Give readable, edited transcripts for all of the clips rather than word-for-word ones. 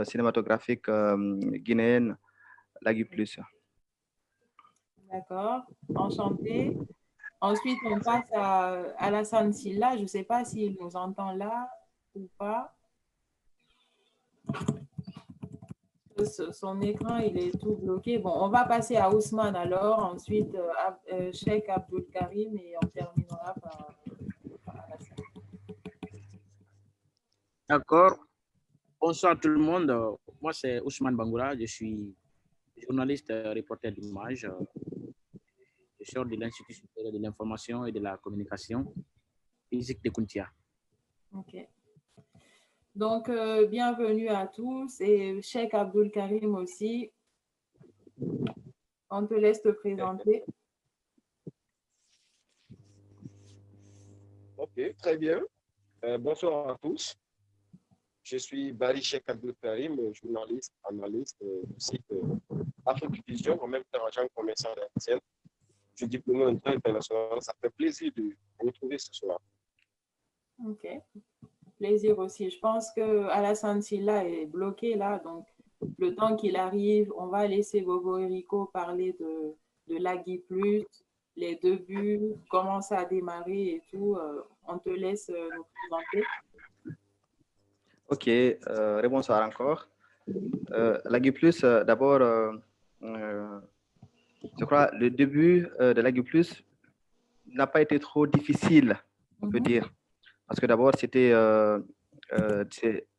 cinématographique guinéenne, Lagui Plus. D'accord, enchanté. Ensuite, on passe à Alassane Silla. Je ne sais pas s'il nous entend là ou pas. Son écran, il est tout bloqué. Bon, on va passer à Ousmane alors. Ensuite, Cheikh Abdul Karim et on terminera par Alassane. D'accord. Bonsoir tout le monde. Moi, c'est Ousmane Bangoura. Je suis journaliste, reporter d'images. Je sors de l'Institut supérieur de l'information et de la communication physique de Kuntia. OK. Donc, bienvenue à tous et Cheikh Abdul Karim aussi. On te laisse te présenter. Ok, très bien. Bonsoir à tous. Je suis Bari Cheikh Abdul Karim, journaliste, analyste du site Afrique Vision, en même temps agent commercial d'ACN. Je suis diplômé en droit international. Ça fait plaisir de vous retrouver ce soir. Ok, plaisir aussi. Je pense que Alassane Silla est bloqué là, donc le temps qu'il arrive, on va laisser Bobo Erico parler de Lagui Plus, les débuts, comment ça a démarré et tout. On te laisse nous présenter. Ok, bonsoir encore. Lagui Plus, d'abord, je crois le début de Lagui Plus n'a pas été trop difficile, on peut dire. Parce que d'abord,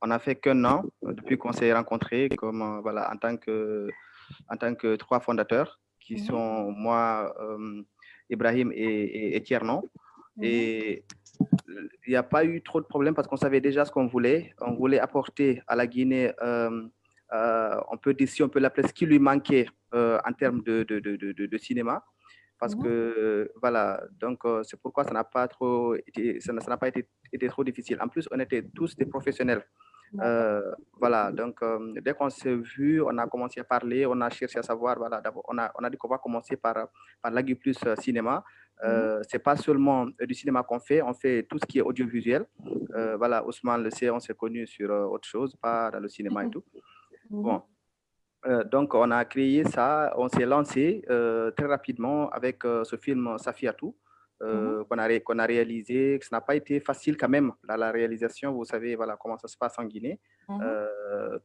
on a fait qu'un an depuis qu'on s'est rencontrés comme, voilà, en tant que trois fondateurs qui sont moi, Ibrahim et Tiernon. Et il n'y a pas eu trop de problèmes parce qu'on savait déjà ce qu'on voulait. On voulait apporter à la Guinée, on peut dire, si on peut l'appeler, ce qui lui manquait en termes de cinéma. Parce que, voilà, donc c'est pourquoi ça n'a pas été trop difficile. En plus, on était tous des professionnels. Voilà, donc dès qu'on s'est vu, on a commencé à parler, on a cherché à savoir, voilà, d'abord, on a dit qu'on va commencer par Lagui Plus cinéma. C'est pas seulement du cinéma qu'on fait, on fait tout ce qui est audiovisuel. Voilà, Ousmane le sait, on s'est connus sur autre chose, pas dans le cinéma et tout. Bon. Donc, on a créé ça, on s'est lancé très rapidement avec ce film Safiatou qu'on a réalisé. Ça n'a pas été facile quand même, la réalisation. Vous savez, voilà comment ça se passe en Guinée.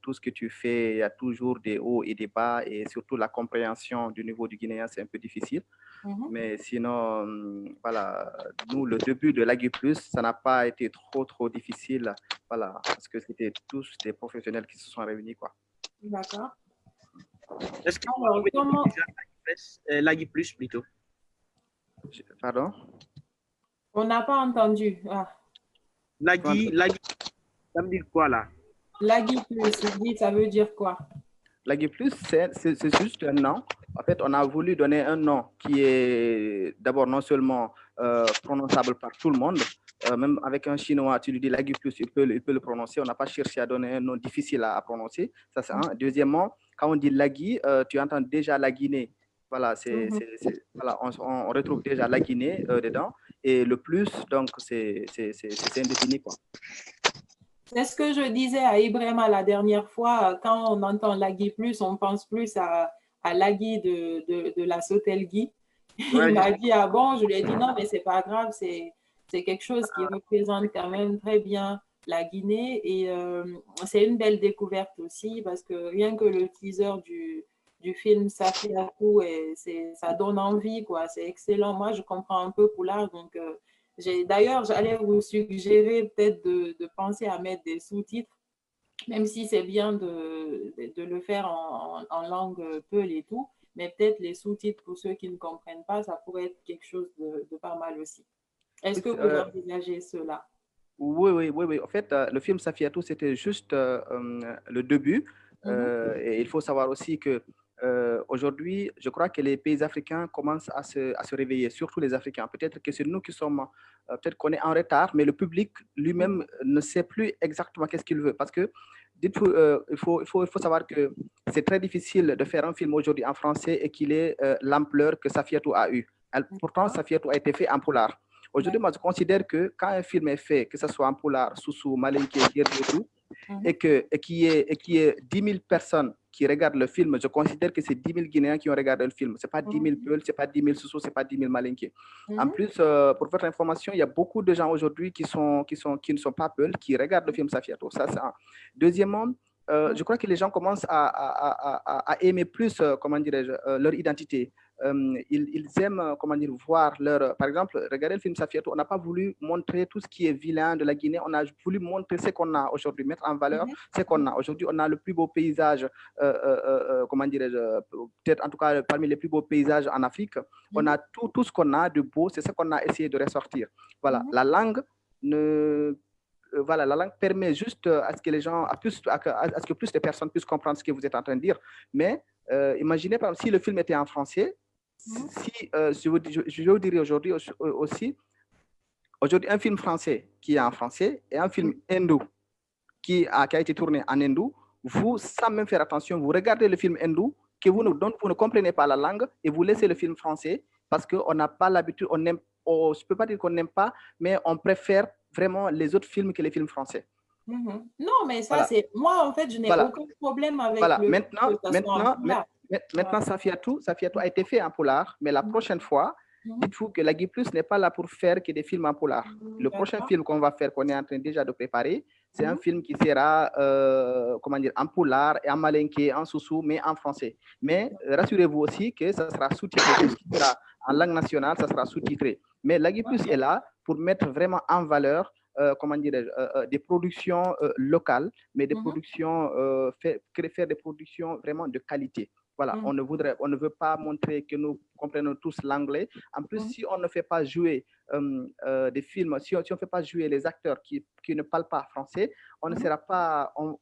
Tout ce que tu fais, il y a toujours des hauts et des bas, et surtout la compréhension du niveau du Guinéen, c'est un peu difficile. Mais sinon, voilà, nous, le début de Lagui Plus, ça n'a pas été trop difficile, voilà, parce que c'était tous des professionnels qui se sont réunis, quoi. D'accord. Est-ce que alors, comment... Lagui Plus plutôt? Pardon? On n'a pas entendu. Lagui, ça veut dire quoi là? Lagui Plus, ça veut dire quoi? Lagui Plus, c'est juste un nom. En fait, on a voulu donner un nom qui est d'abord non seulement prononçable par tout le monde, même avec un Chinois, tu lui dis Lagui Plus, il peut le prononcer. On n'a pas cherché à donner un nom difficile à prononcer. Ça, c'est un. Deuxièmement, quand on dit Lagui, tu entends déjà la Guinée. Voilà, voilà, on retrouve déjà la Guinée dedans. Et le plus, donc, c'est indéfini, quoi. C'est ce que je disais à Ibrahima la dernière fois. Quand on entend Lagui Plus, on pense plus à Lagui de la Sautelgui. Il m'a dit, ah bon? Je lui ai dit, non, mais c'est pas grave, c'est quelque chose qui représente quand même très bien la Guinée. Et c'est une belle découverte aussi, parce que rien que le teaser du film Safiatou, ça donne envie, quoi. C'est excellent. Moi, je comprends un peu Poulard, donc... D'ailleurs, j'allais vous suggérer peut-être de penser à mettre des sous-titres, même si c'est bien de le faire en langue peul et tout, mais peut-être les sous-titres pour ceux qui ne comprennent pas, ça pourrait être quelque chose de pas mal aussi. Est-ce que vous envisagez cela? Oui. En fait, le film Safiatou, c'était juste le début. Et il faut savoir aussi que aujourd'hui, je crois que les pays africains commencent à se réveiller, surtout les Africains. Peut-être que c'est nous qui sommes, peut-être qu'on est en retard, mais le public lui-même ne sait plus exactement qu'est-ce qu'il veut. Parce que il faut savoir que c'est très difficile de faire un film aujourd'hui en français et qu'il ait l'ampleur que Safiatou a eu. Pourtant, Safiatou a été fait en poulard. Aujourd'hui, moi, je considère que quand un film est fait, que ce soit en poulard, Soussou, Malinké, Guerre et tout, et qu'il y ait 10 000 personnes qui regardent le film, je considère que c'est 10 000 Guinéens qui ont regardé le film. Ce n'est pas 10 000 Peuls, ce n'est pas 10 000 Soussous, ce n'est pas 10 000 Malinké. En plus, pour votre information, il y a beaucoup de gens aujourd'hui qui ne sont pas Peuls, qui regardent le film Safiatou. Ça, c'est un. Deuxièmement, je crois que les gens commencent à aimer plus, comment dirais-je, leur identité. Ils aiment, comment dire, voir leur... Par exemple, regardez le film Safiatou, on n'a pas voulu montrer tout ce qui est vilain de la Guinée, on a voulu montrer ce qu'on a aujourd'hui, mettre en valeur ce qu'on a. Aujourd'hui, on a le plus beau paysage, comment dirais-je, peut-être en tout cas parmi les plus beaux paysages en Afrique. On a tout ce qu'on a de beau, c'est ce qu'on a essayé de ressortir. Voilà, la langue voilà, la langue permet juste à ce que les gens, à ce que plus de personnes puissent comprendre ce que vous êtes en train de dire. Mais imaginez, par exemple, si le film était en français, je vous dirais aujourd'hui aussi, aujourd'hui, un film français qui est en français et un film hindou qui a été tourné en hindou, vous, sans même faire attention, vous regardez le film hindou, dont vous ne comprenez pas la langue, et vous laissez le film français parce qu'on n'a pas l'habitude, je ne peux pas dire qu'on n'aime pas, mais on préfère vraiment les autres films que les films français. Non, mais ça, c'est... Moi, en fait, je n'ai aucun problème avec le... Maintenant, Safiatou a été fait en polar, mais la prochaine fois, dites-vous que la Guy Plus n'est pas là pour faire que des films en polar. Le prochain film qu'on va faire, qu'on est en train déjà de préparer, c'est un film qui sera, comment dire, en polar, et en malinké, en soussou, mais en français. Mais rassurez-vous aussi que ça sera sous-titré. Tout ce qui sera en langue nationale, ça sera sous-titré. Mais la Guy Plus est là pour mettre vraiment en valeur comment dirais-je, des productions locales, mais des productions, faire des productions vraiment de qualité. Voilà, on ne veut pas montrer que nous comprenons tous l'anglais. En plus, si on ne fait pas jouer des films, si on ne fait pas jouer les acteurs qui ne parlent pas français, on ne sera pas, on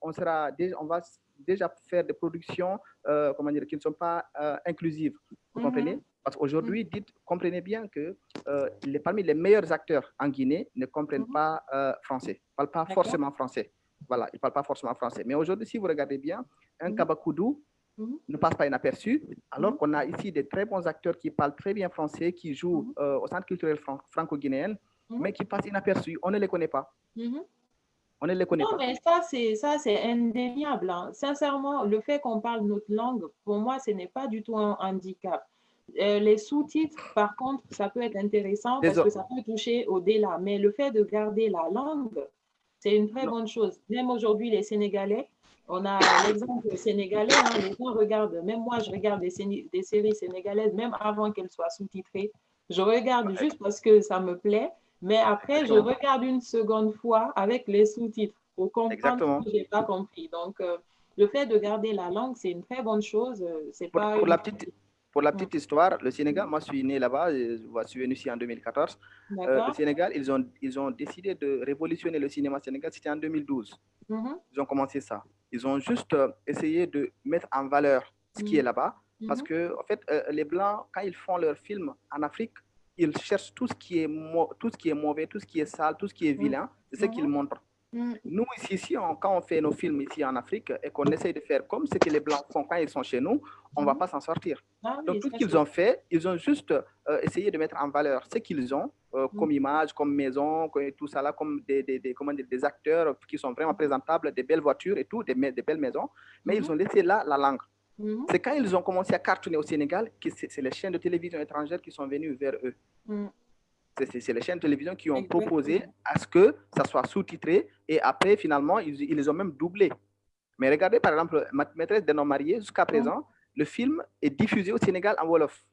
va déjà faire des productions, comment dire, qui ne sont pas inclusives. Vous comprenez? Parce qu'aujourd'hui, comprenez bien que parmi les meilleurs acteurs en Guinée ne comprennent pas français, ne parlent pas forcément français. Voilà, ils ne parlent pas forcément français. Mais aujourd'hui, si vous regardez bien, un Kabakoudou ne passe pas inaperçu, alors qu'on a ici des très bons acteurs qui parlent très bien français, qui jouent au Centre culturel franco-guinéen, mais qui passent inaperçus. On ne les connaît pas. On ne les connaît pas. Non, mais ça, c'est indéniable. Hein. Sincèrement, le fait qu'on parle notre langue, pour moi, ce n'est pas du tout un handicap. Les sous-titres, par contre, ça peut être intéressant parce que ça peut toucher au-delà. Mais le fait de garder la langue, c'est une très bonne chose. Même aujourd'hui, les Sénégalais, on a l'exemple sénégalais, hein, les gens regardent, même moi, je regarde des séries sénégalaises, même avant qu'elles soient sous-titrées. Je regarde juste parce que ça me plaît, mais après, je regarde une seconde fois avec les sous-titres pour comprendre ce que je n'ai pas compris. Donc, le fait de garder la langue, c'est une très bonne chose. C'est pas pour la petite histoire, le Sénégal, moi je suis né là-bas, je suis venu ici en 2014. Le Sénégal, ils ont décidé de révolutionner le cinéma sénégalais, c'était en 2012. Ils ont commencé ça. Ils ont juste essayé de mettre en valeur ce qui est là-bas. Parce que, en fait, les Blancs, quand ils font leurs films en Afrique, ils cherchent tout ce qui est mauvais, tout ce qui est sale, tout ce qui est vilain. C'est ce qu'ils montrent. Nous, ici, quand on fait nos films ici en Afrique et qu'on essaye de faire comme ce que les Blancs font quand ils sont chez nous, on ne va pas s'en sortir. Donc, tout ce qu'ils ont fait, ils ont juste essayé de mettre en valeur ce qu'ils ont comme image, comme maison, tout ça là, comme des acteurs qui sont vraiment présentables, des belles voitures et tout, des belles maisons. Mais ils ont laissé là la langue. C'est quand ils ont commencé à cartonner au Sénégal que c'est les chaînes de télévision étrangères qui sont venues vers eux. C'est les chaînes de télévision qui ont proposé à ce que ça soit sous-titré et après, finalement, ils les ont même doublés. Mais regardez, par exemple, Maîtresse d'un homme marié, jusqu'à présent, le film est diffusé au Sénégal en Wolof.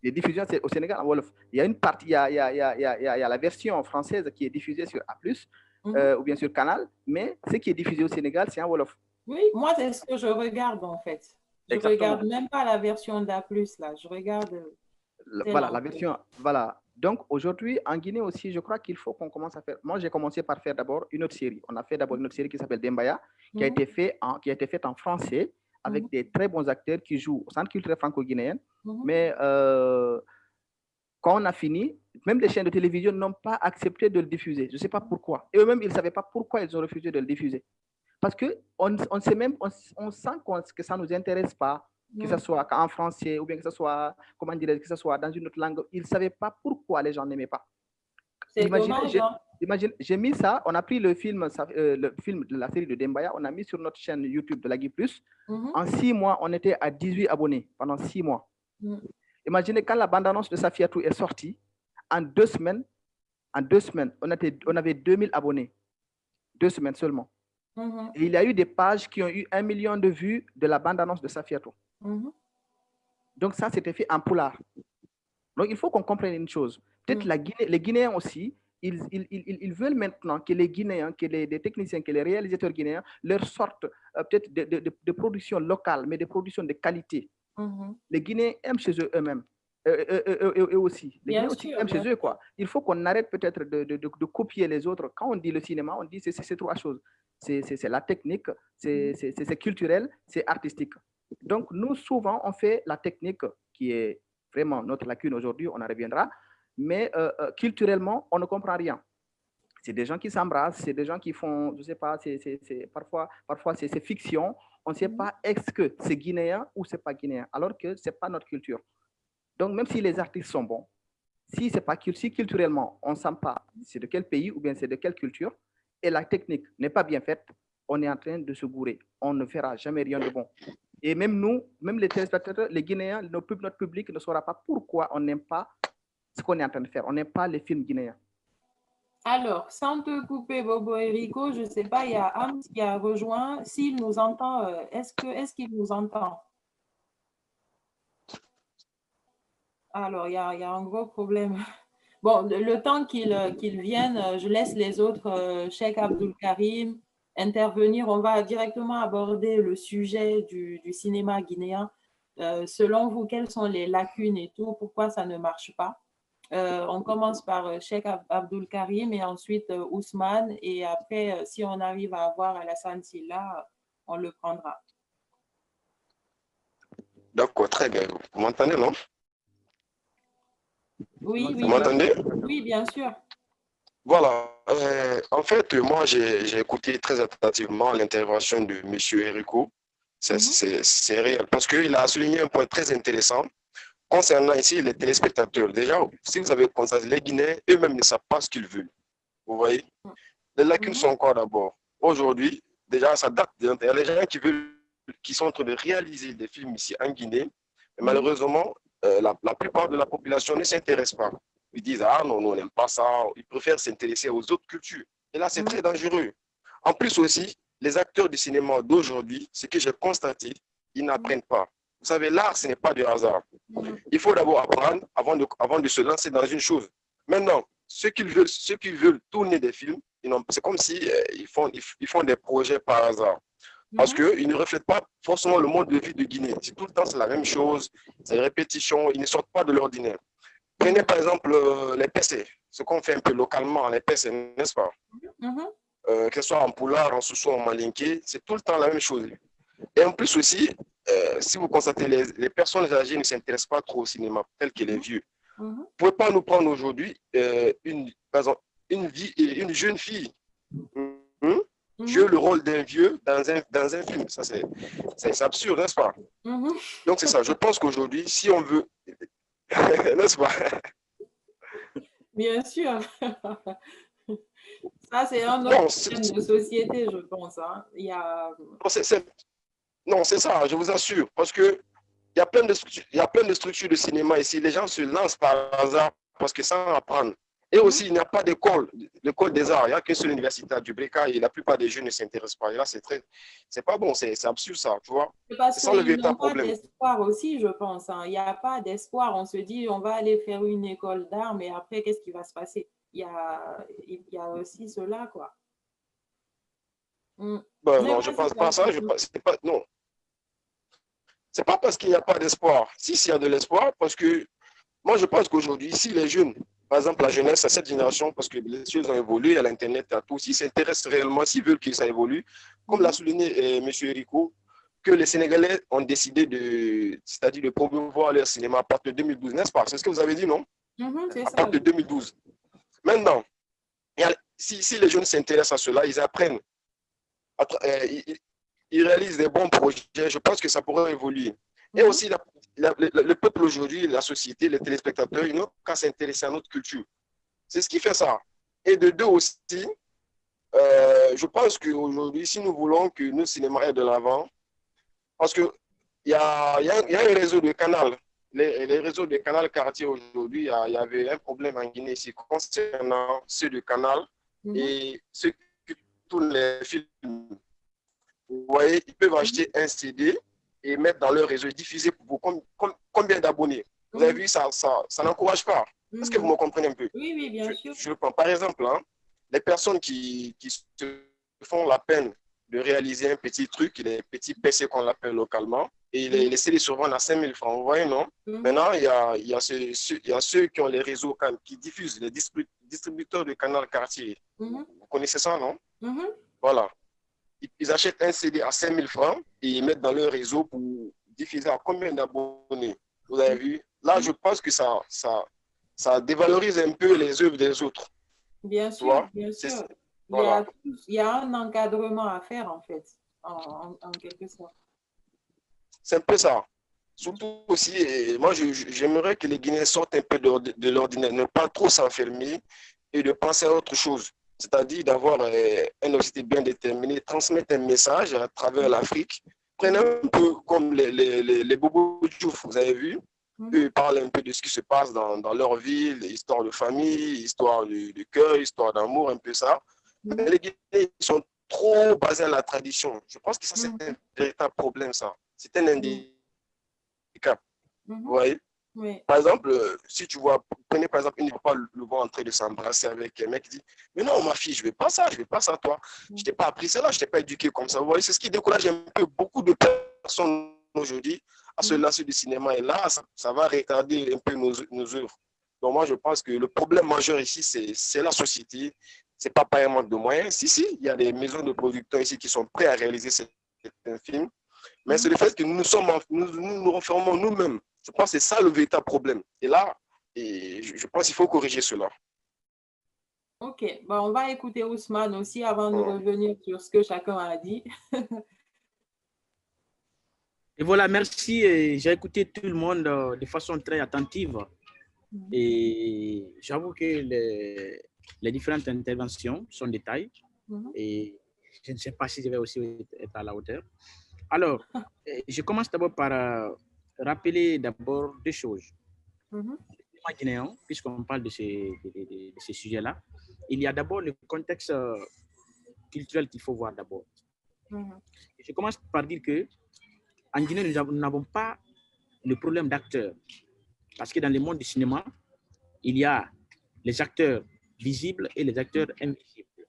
Les diffusions au Sénégal en Wolof. Il y a une partie, il y a la version française qui est diffusée sur A+, ou bien sur Canal, mais ce qui est diffusé au Sénégal, c'est en Wolof. Oui, moi, c'est ce que je regarde, en fait. Je ne regarde même pas la version d'A+, là. Je regarde... Voilà, la version... Voilà. Donc, aujourd'hui, en Guinée aussi, je crois qu'il faut qu'on commence à faire... Moi, j'ai commencé par faire d'abord une autre série. On a fait d'abord une autre série qui s'appelle Dembaya, qui a été faite en français, avec des très bons acteurs qui jouent au Centre culturel franco-guinéen. Mais quand on a fini, même les chaînes de télévision n'ont pas accepté de le diffuser. Je ne sais pas pourquoi. Et eux-mêmes, ils ne savaient pas pourquoi ils ont refusé de le diffuser. Parce qu'on sent que ça ne nous intéresse pas, que ce soit en français ou bien que ce soit, comment dire, que ce soit dans une autre langue. Ils ne savaient pas pourquoi les gens n'aimaient pas. C'est dommage, hein? Imagine, j'ai mis ça, on a pris le film de la série de Dembaya, on a mis sur notre chaîne YouTube de la Guy Plus. En 6 mois, on était à 18 abonnés pendant 6 mois. Imaginez quand la bande-annonce de Safiatou est sortie, en 2 semaines, on avait 2000 abonnés. 2 semaines seulement. Et il y a eu des pages qui ont eu 1 million de vues de la bande-annonce de Safiatou. Donc ça, c'était fait en poulard. Donc il faut qu'on comprenne une chose. Peut-être les Guinéens aussi, ils veulent maintenant que les Guinéens, que les techniciens, que les réalisateurs guinéens leur sortent peut-être de productions locales, mais des productions de qualité. Les Guinéens aiment chez eux-mêmes. Eux aussi. Les Guinéens aussi aiment chez eux, quoi. Il faut qu'on arrête peut-être de copier les autres. Quand on dit le cinéma, on dit c'est 3 choses. C'est la technique, c'est culturel, c'est artistique. Donc, nous, souvent, on fait la technique qui est vraiment notre lacune aujourd'hui, on en reviendra. Mais culturellement, on ne comprend rien. C'est des gens qui s'embrassent, c'est des gens qui font, je ne sais pas, parfois c'est fiction. On ne sait pas est-ce que c'est guinéen ou c'est pas guinéen, alors que ce n'est pas notre culture. Donc, même si les artistes sont bons, si culturellement, on ne sent pas c'est de quel pays ou bien c'est de quelle culture, et la technique n'est pas bien faite, on est en train de se gourer. On ne fera jamais rien de bon. Et même nous, même les téléspectateurs, les Guinéens, notre public ne saura pas pourquoi on n'aime pas ce qu'on est en train de faire. On n'aime pas les films guinéens. Alors, sans te couper, Bobo et Rico, je ne sais pas, il y a Ams qui a rejoint. S'il nous entend, est-ce qu'il nous entend? Alors, il y a un gros problème. Bon, le temps qu'il vienne, je laisse les autres, Cheikh Abdul Karim, intervenir. On va directement aborder le sujet du cinéma guinéen. Selon vous, quelles sont les lacunes et tout? Pourquoi ça ne marche pas? On commence par Cheikh Abdul Karim et ensuite Ousmane. Et après, si on arrive à avoir Alassane Silla, on le prendra. D'accord, très bien. Vous m'entendez, non? Oui, vous m'entendez? Oui, bien sûr. Voilà. En fait, moi, j'ai écouté très attentivement l'intervention de M. Erico. C'est réel parce qu'il a souligné un point très intéressant concernant ici les téléspectateurs. Déjà, si vous avez constaté, les Guinéens eux-mêmes ne savent pas ce qu'ils veulent. Vous voyez? Les lacunes sont quoi d'abord? Aujourd'hui, déjà, ça date. Il y a les gens qui sont en train de réaliser des films ici en Guinée. Mais malheureusement, la plupart de la population ne s'intéresse pas. Ils disent, ah non, on n'aime pas ça. Ils préfèrent s'intéresser aux autres cultures. Et là, c'est très dangereux. En plus aussi, les acteurs du cinéma d'aujourd'hui, ce que j'ai constaté, ils n'apprennent pas. Vous savez, l'art, ce n'est pas du hasard. Il faut d'abord apprendre avant de se lancer dans une chose. Maintenant, ceux qui veulent tourner des films, c'est comme si ils font des projets par hasard. Parce qu'ils ne reflètent pas forcément le mode de vie de Guinée. C'est tout le temps, c'est la même chose, c'est une répétition, ils ne sortent pas de l'ordinaire. Prenez par exemple les PC, ce qu'on fait un peu localement, les PC, n'est-ce pas? Que ce soit en poulard, en sous en malinké, c'est tout le temps la même chose. Et en plus aussi, si vous constatez, les personnes âgées ne s'intéressent pas trop au cinéma, telles que les vieux. Vous ne pouvez pas nous prendre aujourd'hui par exemple, une jeune fille jouer le rôle d'un vieux dans un film. Ça, c'est absurde, n'est-ce pas? Donc, c'est ça. Je pense qu'aujourd'hui, si on veut... n'est-ce pas? Bien sûr. Ça, c'est un autre problème de société, je pense. Hein. Il y a... Non, c'est ça, je vous assure. Parce qu'il y a plein de structures de cinéma ici. Les gens se lancent par hasard parce que sans apprendre. Et aussi, il n'y a pas d'école des arts. Il n'y a qu'une seule université à Dubreka et la plupart des jeunes ne s'intéressent pas. Et là, c'est pas bon, c'est absurde ça, tu vois. Parce qu'il n'y a pas d'espoir aussi, je pense. Hein. Il n'y a pas d'espoir. On se dit, on va aller faire une école d'art, mais après, qu'est-ce qui va se passer? Il y a aussi cela, quoi. Non, je ne pense pas ça. Non. C'est pas parce qu'il n'y a pas d'espoir. Si, s'il y a de l'espoir, parce que moi, je pense qu'aujourd'hui, si les jeunes, par exemple, la jeunesse, à cette génération, parce que les choses ont évolué, à l'Internet, à tout, s'ils s'intéressent réellement, s'ils veulent que ça évolue, comme l'a souligné M. Erico, que les Sénégalais ont décidé de promouvoir leur cinéma à partir de 2012, n'est-ce pas? C'est ce que vous avez dit, non? À partir de 2012. Maintenant, si les jeunes s'intéressent à cela, ils apprennent, ils réalisent des bons projets, je pense que ça pourrait évoluer. Et aussi, le peuple aujourd'hui, la société, les téléspectateurs, ils n'ont qu'à s'intéresser à notre culture. C'est ce qui fait ça. Et de deux aussi, je pense qu'aujourd'hui, si nous voulons que nos cinémas aient de l'avant, parce qu'il y a un réseau de canaux. Les réseaux de canaux quartier aujourd'hui, il y avait un problème en Guinée ici concernant ceux de canal et ceux qui tournent les films. Vous voyez, ils peuvent acheter un CD et mettre dans leur réseau et diffuser pour combien d'abonnés. Vous avez vu, ça n'encourage pas. Est-ce que vous me comprenez un peu? Oui, oui, bien sûr. Je le prends. Par exemple, hein, les personnes qui se font la peine de réaliser un petit truc, les petits PC qu'on l'appelle localement, et les CD se vendent à 5 000 francs. Vous voyez, non? Maintenant, il y a ceux qui ont les réseaux, qui diffusent, les distributeurs de canal quartier. Vous connaissez ça, non? Voilà. Ils achètent un CD à 5 000 francs et ils mettent dans leur réseau pour diffuser à combien d'abonnés? Vous avez vu? Là, je pense que ça dévalorise un peu les œuvres des autres. Bien sûr, bien sûr. Voilà. Il y a un encadrement à faire, en fait, en quelque sorte. C'est un peu ça. Surtout aussi, moi, j'aimerais que les Guinéens sortent un peu de l'ordinaire, ne pas trop s'enfermer et de penser à autre chose. C'est-à-dire d'avoir un objectif bien déterminé, transmettre un message à travers l'Afrique. Prenez un peu comme les Bobo Diouf, vous avez vu? Eux, ils parlent un peu de ce qui se passe dans leur ville, histoire de famille, histoire de cœur, histoire d'amour, un peu ça. Mais les Guinéens sont trop basés à la tradition. Je pense que ça, c'est un véritable problème, ça. C'est un handicap. Vous voyez? Oui. Par exemple, si tu vois, prenez par exemple, il ne va pas le voir en train de s'embrasser avec un mec qui dit « Mais non, ma fille, je ne veux pas ça, toi. Je ne t'ai pas appris cela, je ne t'ai pas éduqué comme ça. » Vous voyez, c'est ce qui décourage un peu beaucoup de personnes aujourd'hui à se lasser du cinéma. Et là, ça va retarder un peu nos œuvres. Donc moi, je pense que le problème majeur ici, c'est la société. Ce n'est pas un manque de moyens. Si, il y a des maisons de production ici qui sont prêtes à réaliser certains films. Mais c'est le fait que nous renfermons nous-mêmes. Je pense que c'est ça le véritable problème. Et là, je pense qu'il faut corriger cela. Ok, bon, on va écouter Ousmane aussi avant de revenir sur ce que chacun a dit. Et voilà, merci. J'ai écouté tout le monde de façon très attentive. Et j'avoue que les différentes interventions sont des tailles. Et je ne sais pas si je vais aussi être à la hauteur. Alors, je commence d'abord par rappeler d'abord deux choses. Guinéen, puisqu'on parle de ces sujets-là, il y a d'abord le contexte culturel qu'il faut voir d'abord. Je commence par dire que en Guinée, nous n'avons pas le problème d'acteurs. Parce que dans le monde du cinéma, il y a les acteurs visibles et les acteurs invisibles.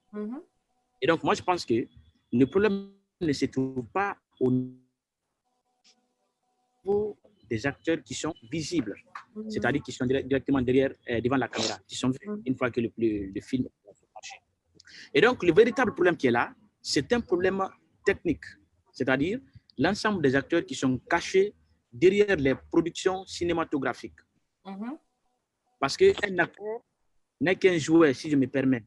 Et donc, moi, je pense que le problème ne se trouve pas au niveau des acteurs qui sont visibles, c'est-à-dire qui sont directement devant la caméra, qui sont vus une fois que le film est marché. Et donc, le véritable problème qui est là, c'est un problème technique, c'est-à-dire l'ensemble des acteurs qui sont cachés derrière les productions cinématographiques. Parce qu'un acteur n'est qu'un jouet, si je me permets,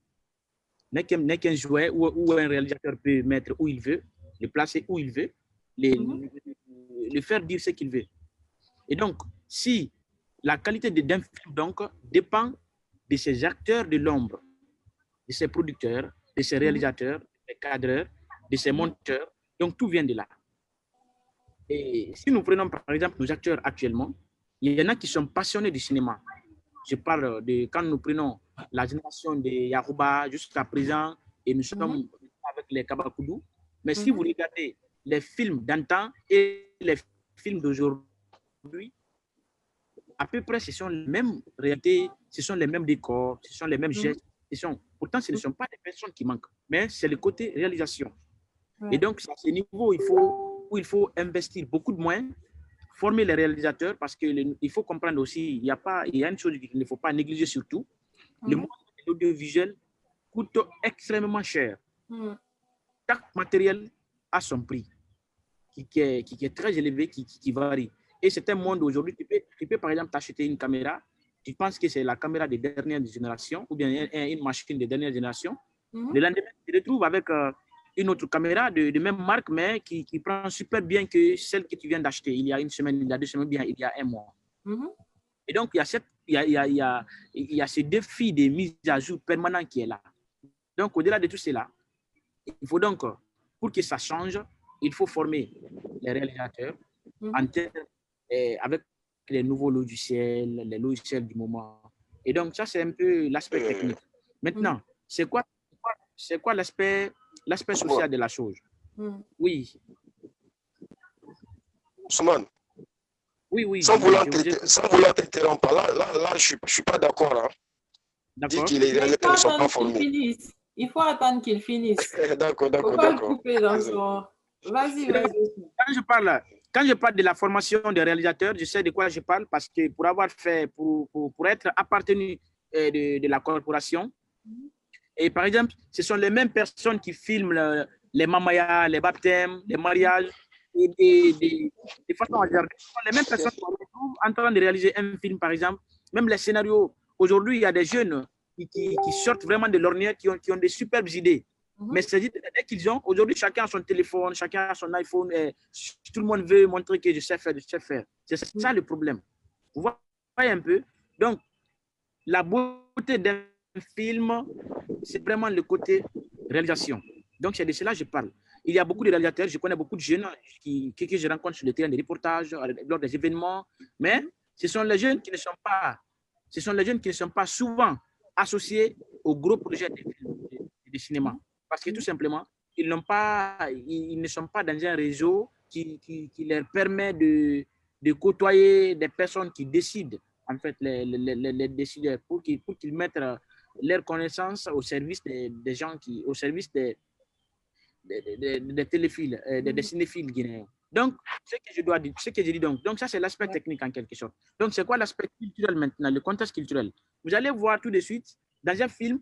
n'est qu'un jouet où un réalisateur peut mettre où il veut, le placer où il veut, le faire dire ce qu'il veut. Et donc, si la qualité d'un film donc, dépend de ces acteurs de l'ombre, de ces producteurs, de ces réalisateurs, des cadreurs, de ces monteurs, donc tout vient de là. Et si nous prenons par exemple nos acteurs actuellement, il y en a qui sont passionnés du cinéma. Je parle de quand nous prenons la génération des Yarouba jusqu'à présent et nous sommes avec les Kabakoudou. Mais si vous regardez les films d'antan et les films d'aujourd'hui, à peu près ce sont les mêmes réalités, ce sont les mêmes décors, ce sont les mêmes gestes. Pourtant, ce ne sont pas des personnes qui manquent, mais c'est le côté réalisation. Et donc, à ce niveau où il faut investir beaucoup de moyens, former les réalisateurs, parce qu'il faut comprendre aussi, il y a une chose qu'il ne faut pas négliger surtout, le monde de l'audiovisuel coûte extrêmement cher. Chaque matériel a son prix, qui est très élevé, qui varie. Et c'est un monde aujourd'hui, tu peux par exemple t'acheter une caméra, tu penses que c'est la caméra de dernière génération, ou bien une machine de dernière génération. Le lendemain, tu te retrouves avec une autre caméra de même marque, mais qui prend super bien que celle que tu viens d'acheter il y a une semaine, il y a 2 semaines, bien il y a un mois. Et donc, il y a cette il y a ce défi de mise à jour permanent qui est là. Donc, au-delà de tout cela, il faut donc, pour que ça change, il faut former les réalisateurs en termes, avec les nouveaux logiciels, les logiciels du moment. Et donc, ça, c'est un peu l'aspect technique. Maintenant, c'est quoi l'aspect social de la chose? Oui. Ousmane. Oui. Sans vouloir t'interrompre, là, je ne suis pas d'accord. Hein. D'accord. Dit que les réalisateurs ne sont pas formés. Il faut attendre qu'il finisse. D'accord. Il ne faut pas le couper dans son... Vas-y. Quand je parle de la formation des réalisateurs, je sais de quoi je parle parce que pour avoir fait, pour être appartenu de la corporation, et par exemple, ce sont les mêmes personnes qui filment les mamayas, les baptêmes, les mariages, et de façon à dire, ce sont les mêmes personnes qui sont en train de réaliser un film, par exemple, même les scénarios. Aujourd'hui, il y a des jeunes qui sortent vraiment de l'ornière, qui ont des superbes idées. Mais c'est dès qu'ils ont, aujourd'hui, chacun a son téléphone, chacun a son iPhone, et tout le monde veut montrer que je sais faire. C'est ça le problème. Vous voyez un peu? Donc, la beauté d'un film, c'est vraiment le côté réalisation. Donc, c'est de cela que je parle. Il y a beaucoup de réalisateurs, je connais beaucoup de jeunes que je rencontre sur le terrain des reportages, lors des événements, mais ce sont les jeunes qui ne sont pas souvent associés aux gros projets de cinéma. Parce que tout simplement, ils ne sont pas dans un réseau qui leur permet de côtoyer des personnes qui décident, en fait, les décideurs, pour qu'ils mettent leurs connaissances au service des gens au service des téléphiles, des cinéphiles guinéens. Donc, ce que je dis donc ça c'est l'aspect technique en quelque sorte. Donc, c'est quoi l'aspect culturel maintenant, le contexte culturel? Vous allez voir tout de suite, dans un film,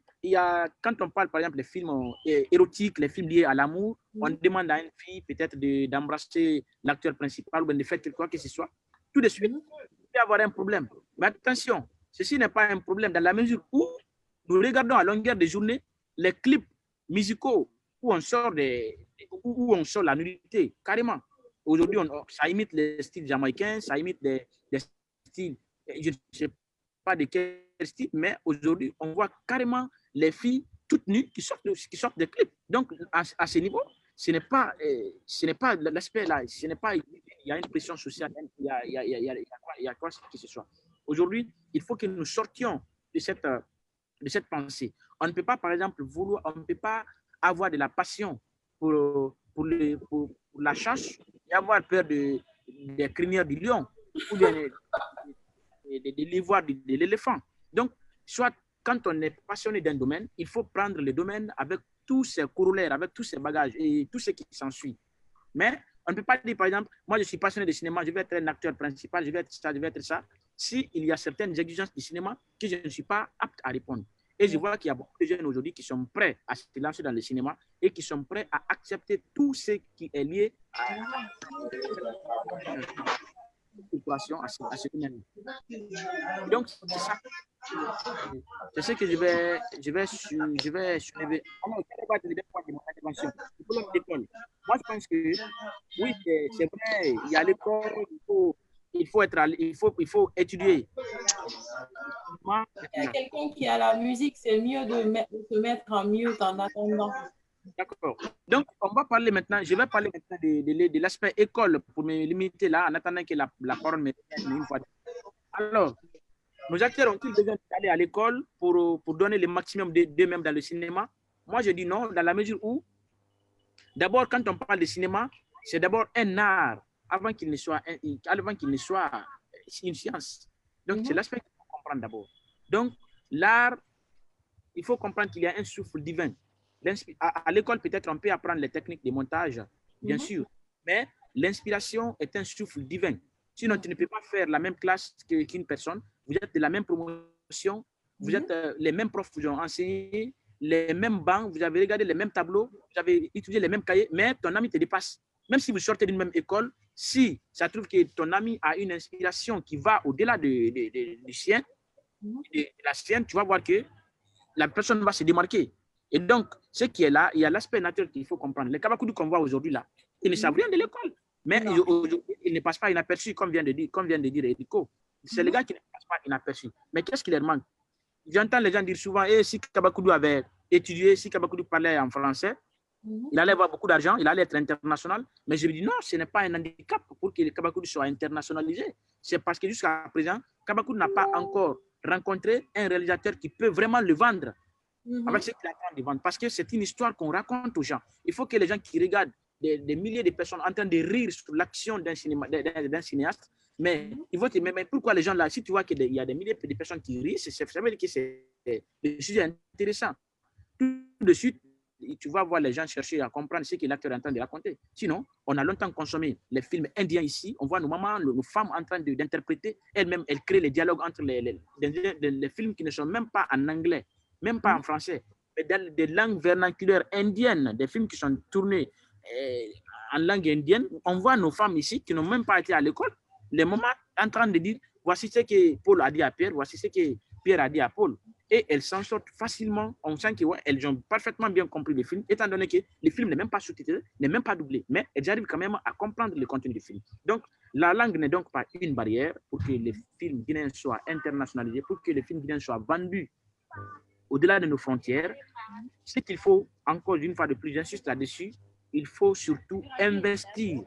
quand on parle par exemple des films érotiques, les films liés à l'amour, on demande à une fille peut-être d'embrasser l'acteur principal ou de faire quoi que ce soit. Tout de suite, il peut y avoir un problème. Mais attention, ceci n'est pas un problème dans la mesure où nous regardons à longueur de journée les clips musicaux où on sort la nudité, carrément. Aujourd'hui, ça imite les styles jamaïcains, ça imite des styles, je ne sais pas de quel style, mais aujourd'hui, on voit carrément les filles toutes nues qui sortent des clips. Donc, à ce niveau, ce n'est pas l'aspect là, il y a une pression sociale, il y a quoi que ce soit. Aujourd'hui, il faut que nous sortions de cette pensée. On ne peut pas, par exemple, on ne peut pas avoir de la passion pour la chasse et avoir peur des crinières du lion ou bien des l'ivoire de l'éléphant. Donc, soit quand on est passionné d'un domaine, il faut prendre le domaine avec tous ses corollaires, avec tous ses bagages et tout ce qui s'ensuit. Mais on ne peut pas dire, par exemple, moi je suis passionné de cinéma, je vais être un acteur principal, je vais être ça, s'il y a certaines exigences du cinéma que je ne suis pas apte à répondre. Et je vois qu'il y a beaucoup de jeunes aujourd'hui qui sont prêts à se lancer dans le cinéma et qui sont prêts à accepter tout ce qui est lié à ce domaine. Donc, c'est ça. C'est ce que je vais soulever. Moi, je pense que oui, c'est vrai, il y a l'école, il faut étudier. Il y a quelqu'un qui a la musique, c'est mieux de se mettre en mute en attendant. D'accord. Donc, je vais parler maintenant de l'aspect école pour me limiter là, en attendant que la parole me vienne une fois. Alors, nos acteurs ont-ils besoin d'aller à l'école pour donner le maximum d'eux-mêmes dans le cinéma? Moi, je dis non, dans la mesure où, d'abord, quand on parle de cinéma, c'est d'abord un art avant qu'il ne soit une science. Donc, c'est l'aspect qu'il faut comprendre d'abord. Donc, l'art, il faut comprendre qu'il y a un souffle divin. À l'école, peut-être, on peut apprendre les techniques de montage, bien sûr, mais l'inspiration est un souffle divin. Sinon, tu ne peux pas faire la même classe qu'une personne. Vous êtes de la même promotion, vous êtes les mêmes profs vous ont enseigné, les mêmes bancs, vous avez regardé les mêmes tableaux, vous avez étudié les mêmes cahiers, mais ton ami te dépasse. Même si vous sortez d'une même école, si ça trouve que ton ami a une inspiration qui va au-delà du sien, de la sienne, tu vas voir que la personne va se démarquer. Et donc, ce qui est là, il y a l'aspect naturel qu'il faut comprendre. Les Kabakoudou qu'on voit aujourd'hui là, ils ne savent rien de l'école. Mais aujourd'hui, ils ne passent pas inaperçus, comme vient de dire Erico. C'est les gars qui ne passent inaperçus. Mais qu'est-ce qui leur manque? J'entends les gens dire souvent, si Kabakoudou avait étudié, si Kabakoudou parlait en français, il allait avoir beaucoup d'argent, il allait être international. Mais je lui dis non, ce n'est pas un handicap pour que le Kabakoudou soit internationalisé. C'est parce que jusqu'à présent, Kabakoudou n'a pas encore rencontré un réalisateur qui peut vraiment le vendre avec ce qu'il attend de vendre. Parce que c'est une histoire qu'on raconte aux gens. Il faut que les gens qui regardent des milliers de personnes en train de rire sur l'action d'un cinéaste, mais ils vont te dire, mais pourquoi les gens là, si tu vois qu'il y a des milliers de personnes qui rient, ça veut dire que c'est le sujet intéressant. Tout de suite, tu vas voir les gens chercher à comprendre ce que l'acteur est en train de raconter. Sinon, on a longtemps consommé les films indiens ici. On voit nos mamans, nos femmes en train d'interpréter. Elles-mêmes, elles créent les dialogues entre les films qui ne sont même pas en anglais, même pas en français, mais dans des langues vernaculaires indiennes, des films qui sont tournés en langue indienne. On voit nos femmes ici qui n'ont même pas été à l'école, les mamans en train de dire voici ce que Paul a dit à Pierre, voici ce que Pierre a dit à Paul. Et elles s'en sortent facilement. On sent qu'elles ont parfaitement bien compris le film, étant donné que le film n'est même pas sous-titré, n'est même pas doublé, mais elles arrivent quand même à comprendre le contenu du film. Donc, la langue n'est donc pas une barrière pour que les films guinéens soient internationalisés, pour que les films guinéens soient vendus au-delà de nos frontières. Ce qu'il faut, encore une fois de plus, j'insiste là-dessus, il faut surtout investir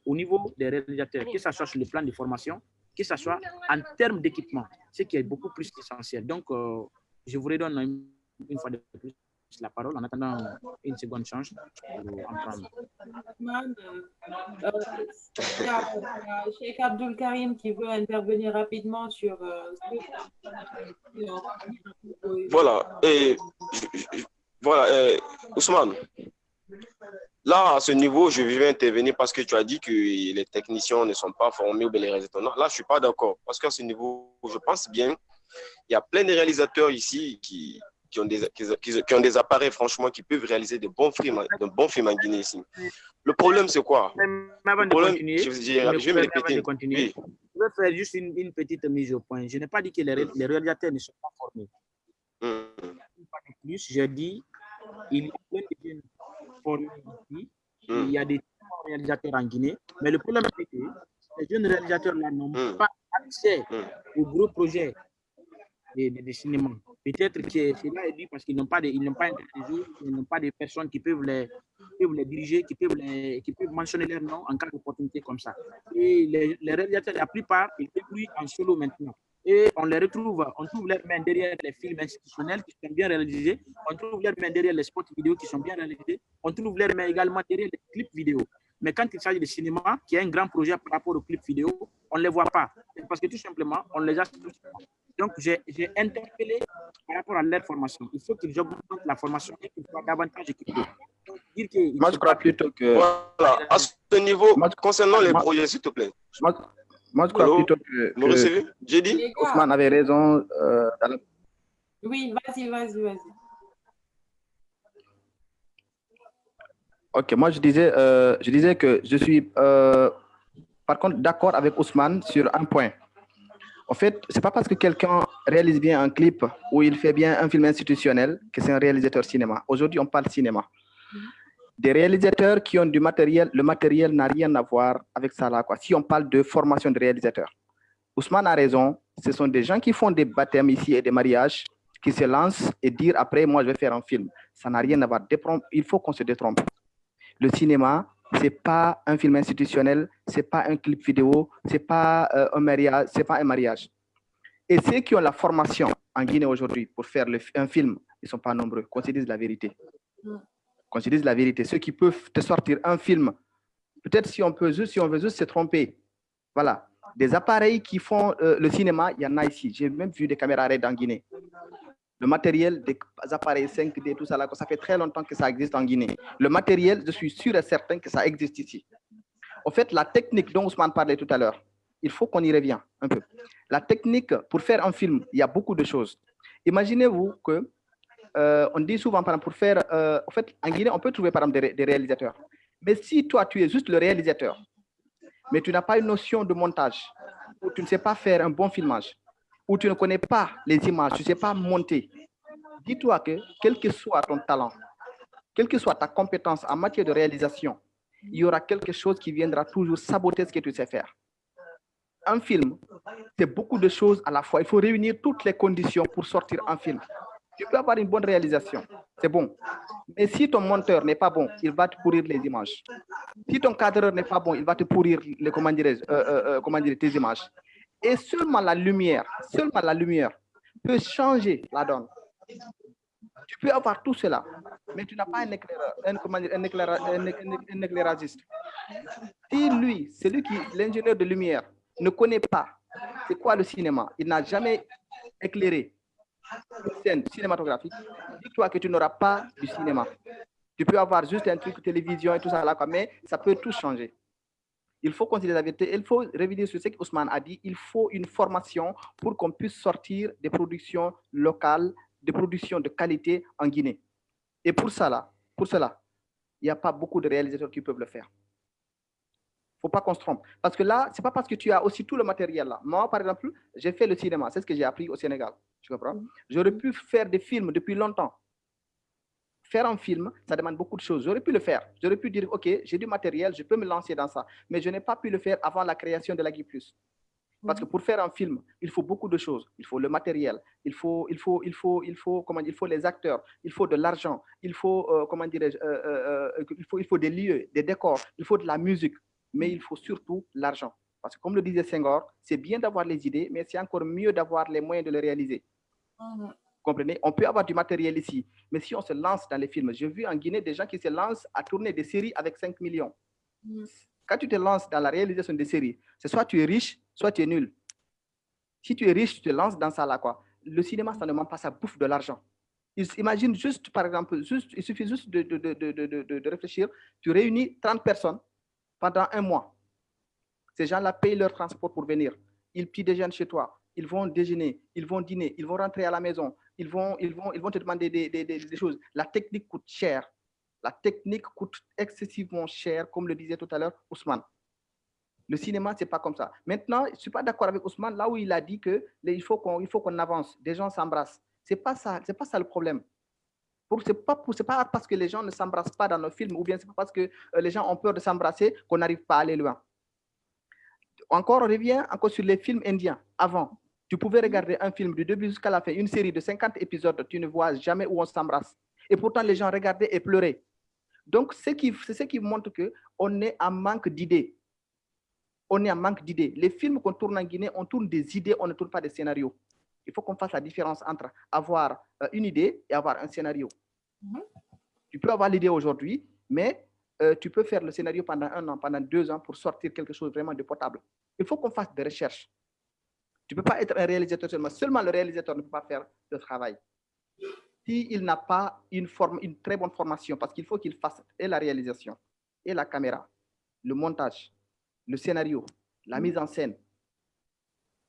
au niveau des réalisateurs, que ce soit sur le plan de formation, que ce soit en termes d'équipement, ce qui est beaucoup plus essentiel. Donc, je vous redonne une fois de plus la parole en attendant une seconde chance pour en prendre. Il y a Cheikh Abdul Karim qui veut intervenir rapidement sur Voilà. Et voilà, Ousmane. Là, à ce niveau, je vais intervenir parce que tu as dit que les techniciens ne sont pas formés ou bien les réalisateurs. Non, là, je ne suis pas d'accord. Parce qu'à ce niveau, je pense bien, il y a plein de réalisateurs ici qui ont des appareils, franchement, qui peuvent réaliser de bons films en Guinée ici. Le problème, c'est quoi? Avant de continuer, je vais me répéter. Oui. Je vais faire juste une petite mise au point. Je n'ai pas dit que les réalisateurs ne sont pas formés. Plus, j'ai dit il y a plein de jeunes formés ici. Il y a des réalisateurs en Guinée. Mais le problème, c'est que les jeunes réalisateurs-là n'ont pas accès aux gros projets de cinéma. Peut-être que cela est dit parce qu'ils n'ont pas ils n'ont pas de personnes qui peuvent les diriger, qui peuvent mentionner leur nom en cas d'opportunité comme ça. Et les réalisateurs, la plupart, ils débrouillent en solo maintenant. Et on trouve leurs mains derrière les films institutionnels qui sont bien réalisés, on trouve leurs mains derrière les spots vidéo qui sont bien réalisés, on trouve leurs mains également derrière les clips vidéo. Mais quand il s'agit de cinéma, qui est un grand projet par rapport aux clips vidéo, on ne les voit pas. Parce que tout simplement, on les a tous. Donc, j'ai interpellé par rapport à leur formation. Il faut qu'ils augmentent la formation et qu'ils soient davantage équipés. Moi, je crois plutôt que... Voilà, à ce niveau, concernant les projets, s'il te plaît. Moi, je crois plutôt que j'ai dit Ousmane avait raison. Oui, vas-y. Ok, moi, je disais que je suis, par contre, d'accord avec Ousmane sur un point. En fait, ce n'est pas parce que quelqu'un réalise bien un clip ou il fait bien un film institutionnel que c'est un réalisateur cinéma. Aujourd'hui, on parle cinéma. Des réalisateurs qui ont du matériel, le matériel n'a rien à voir avec ça là, quoi. Si on parle de formation de réalisateurs, Ousmane a raison, ce sont des gens qui font des baptêmes ici et des mariages, qui se lancent et disent après, moi je vais faire un film. Ça n'a rien à voir. Il faut qu'on se détrompe. Le cinéma, ce n'est pas un film institutionnel, ce n'est pas un clip vidéo, ce n'est pas un mariage, c'est pas un mariage. Et ceux qui ont la formation en Guinée aujourd'hui pour faire un film, ils ne sont pas nombreux, qu'on se dise la vérité. Qu'on se dise la vérité, ceux qui peuvent te sortir un film, peut-être si on veut juste se tromper. Voilà, des appareils qui font le cinéma, il y en a ici. J'ai même vu des caméras RED en Guinée. Le matériel, des appareils 5D, tout ça, là, ça fait très longtemps que ça existe en Guinée. Le matériel, je suis sûr et certain que ça existe ici. En fait, la technique dont Ousmane parlait tout à l'heure, il faut qu'on y revienne un peu. La technique, pour faire un film, il y a beaucoup de choses. Imaginez-vous que on dit souvent, par exemple, pour faire... en fait, en Guinée, on peut trouver, par exemple, des réalisateurs. Mais si toi, tu es juste le réalisateur, mais tu n'as pas une notion de montage, ou tu ne sais pas faire un bon filmage, ou tu ne connais pas les images, tu ne sais pas monter, dis-toi que, quel que soit ton talent, quelle que soit ta compétence en matière de réalisation, il y aura quelque chose qui viendra toujours saboter ce que tu sais faire. Un film, c'est beaucoup de choses à la fois. Il faut réunir toutes les conditions pour sortir un film. Tu peux avoir une bonne réalisation, c'est bon. Mais si ton monteur n'est pas bon, il va te pourrir les images. Si ton cadreur n'est pas bon, il va te pourrir les, comment dirais, tes images. Et seulement la lumière peut changer la donne. Tu peux avoir tout cela, mais tu n'as pas un éclairagiste. Si lui, l'ingénieur de lumière, ne connaît pas c'est quoi le cinéma, il n'a jamais éclairé une scène cinématographique, dis-toi que tu n'auras pas du cinéma. Tu peux avoir juste un truc de télévision et tout ça là, mais ça peut tout changer. Il faut considérer la vérité, il faut revenir sur ce qu'Ousmane a dit, il faut une formation pour qu'on puisse sortir des productions locales, des productions de qualité en Guinée. Et pour cela, il n'y a pas beaucoup de réalisateurs qui peuvent le faire. Il ne faut pas qu'on se trompe. Parce que là, ce n'est pas parce que tu as aussi tout le matériel là. Moi, par exemple, j'ai fait le cinéma. C'est ce que j'ai appris au Sénégal. Tu comprends? J'aurais pu faire des films depuis longtemps. Faire un film, ça demande beaucoup de choses. J'aurais pu le faire. J'aurais pu dire, OK, j'ai du matériel, je peux me lancer dans ça. Mais je n'ai pas pu le faire avant la création de la Guy+. Parce que pour faire un film, il faut beaucoup de choses. Il faut le matériel, il faut les acteurs, il faut de l'argent, il faut, il faut des lieux, des décors, il faut de la musique. Mais il faut surtout l'argent. Parce que comme le disait Senghor, c'est bien d'avoir les idées, mais c'est encore mieux d'avoir les moyens de les réaliser. Comprenez? On peut avoir du matériel ici, mais si on se lance dans les films, j'ai vu en Guinée des gens qui se lancent à tourner des séries avec 5 millions. Quand tu te lances dans la réalisation des séries, c'est soit tu es riche, soit tu es nul. Si tu es riche, tu te lances dans ça là, quoi. Le cinéma, ça ne ment pas, ça bouffe de l'argent. Imagine juste, par exemple, il suffit juste de réfléchir, tu réunis 30 personnes pendant un mois. Ces gens-là payent leur transport pour venir. Ils petit déjeunent chez toi. Ils vont déjeuner, ils vont dîner, ils vont rentrer à la maison. Ils vont te demander des choses. La technique coûte cher. La technique coûte excessivement cher, comme le disait tout à l'heure Ousmane. Le cinéma, ce n'est pas comme ça. Maintenant, je ne suis pas d'accord avec Ousmane, là où il a dit qu'il faut qu'on avance, des gens s'embrassent. Ce n'est pas ça le problème. Ce n'est pas parce que les gens ne s'embrassent pas dans nos films, ou bien ce n'est pas parce que les gens ont peur de s'embrasser qu'on n'arrive pas à aller loin. Encore, on revient encore sur les films indiens. Avant, tu pouvais regarder un film du début jusqu'à la fin, une série de 50 épisodes, tu ne vois jamais où on s'embrasse. Et pourtant, les gens regardaient et pleuraient. Donc, c'est ce qui montre qu'on est en manque d'idées. On est en manque d'idées. Les films qu'on tourne en Guinée, on tourne des idées, on ne tourne pas des scénarios. Il faut qu'on fasse la différence entre avoir une idée et avoir un scénario. Tu peux avoir l'idée aujourd'hui, mais tu peux faire le scénario pendant 1 an, pendant 2 ans pour sortir quelque chose vraiment de potable. Il faut qu'on fasse des recherches. Tu ne peux pas être un réalisateur seulement. Seulement le réalisateur ne peut pas faire le travail. S'il n'a pas une très bonne formation, parce qu'il faut qu'il fasse et la réalisation, et la caméra, le montage, le scénario, la mise en scène.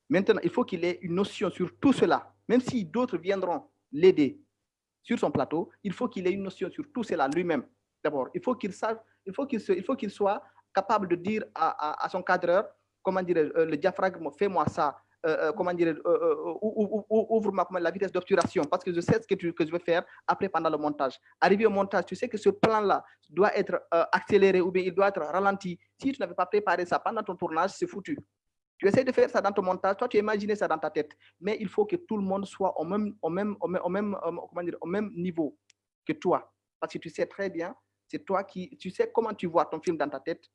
Maintenant, il faut qu'il ait une notion sur tout cela. Même si d'autres viendront l'aider sur son plateau, il faut qu'il ait une notion sur tout cela lui-même. D'abord, il faut qu'il soit capable de dire à son cadreur, comment dire, le diaphragme, fais-moi ça, comment dire, ouvre-moi la vitesse d'obturation, parce que je sais ce que je vais faire après pendant le montage. Arrivé au montage, tu sais que ce plan-là doit être accéléré ou bien il doit être ralenti. Si tu n'avais pas préparé ça pendant ton tournage, c'est foutu. Tu essaies de faire ça dans ton montage, toi tu imagines ça dans ta tête, mais il faut que tout le monde soit au même niveau que toi, parce que tu sais très bien, c'est toi tu sais comment tu vois ton film dans ta tête,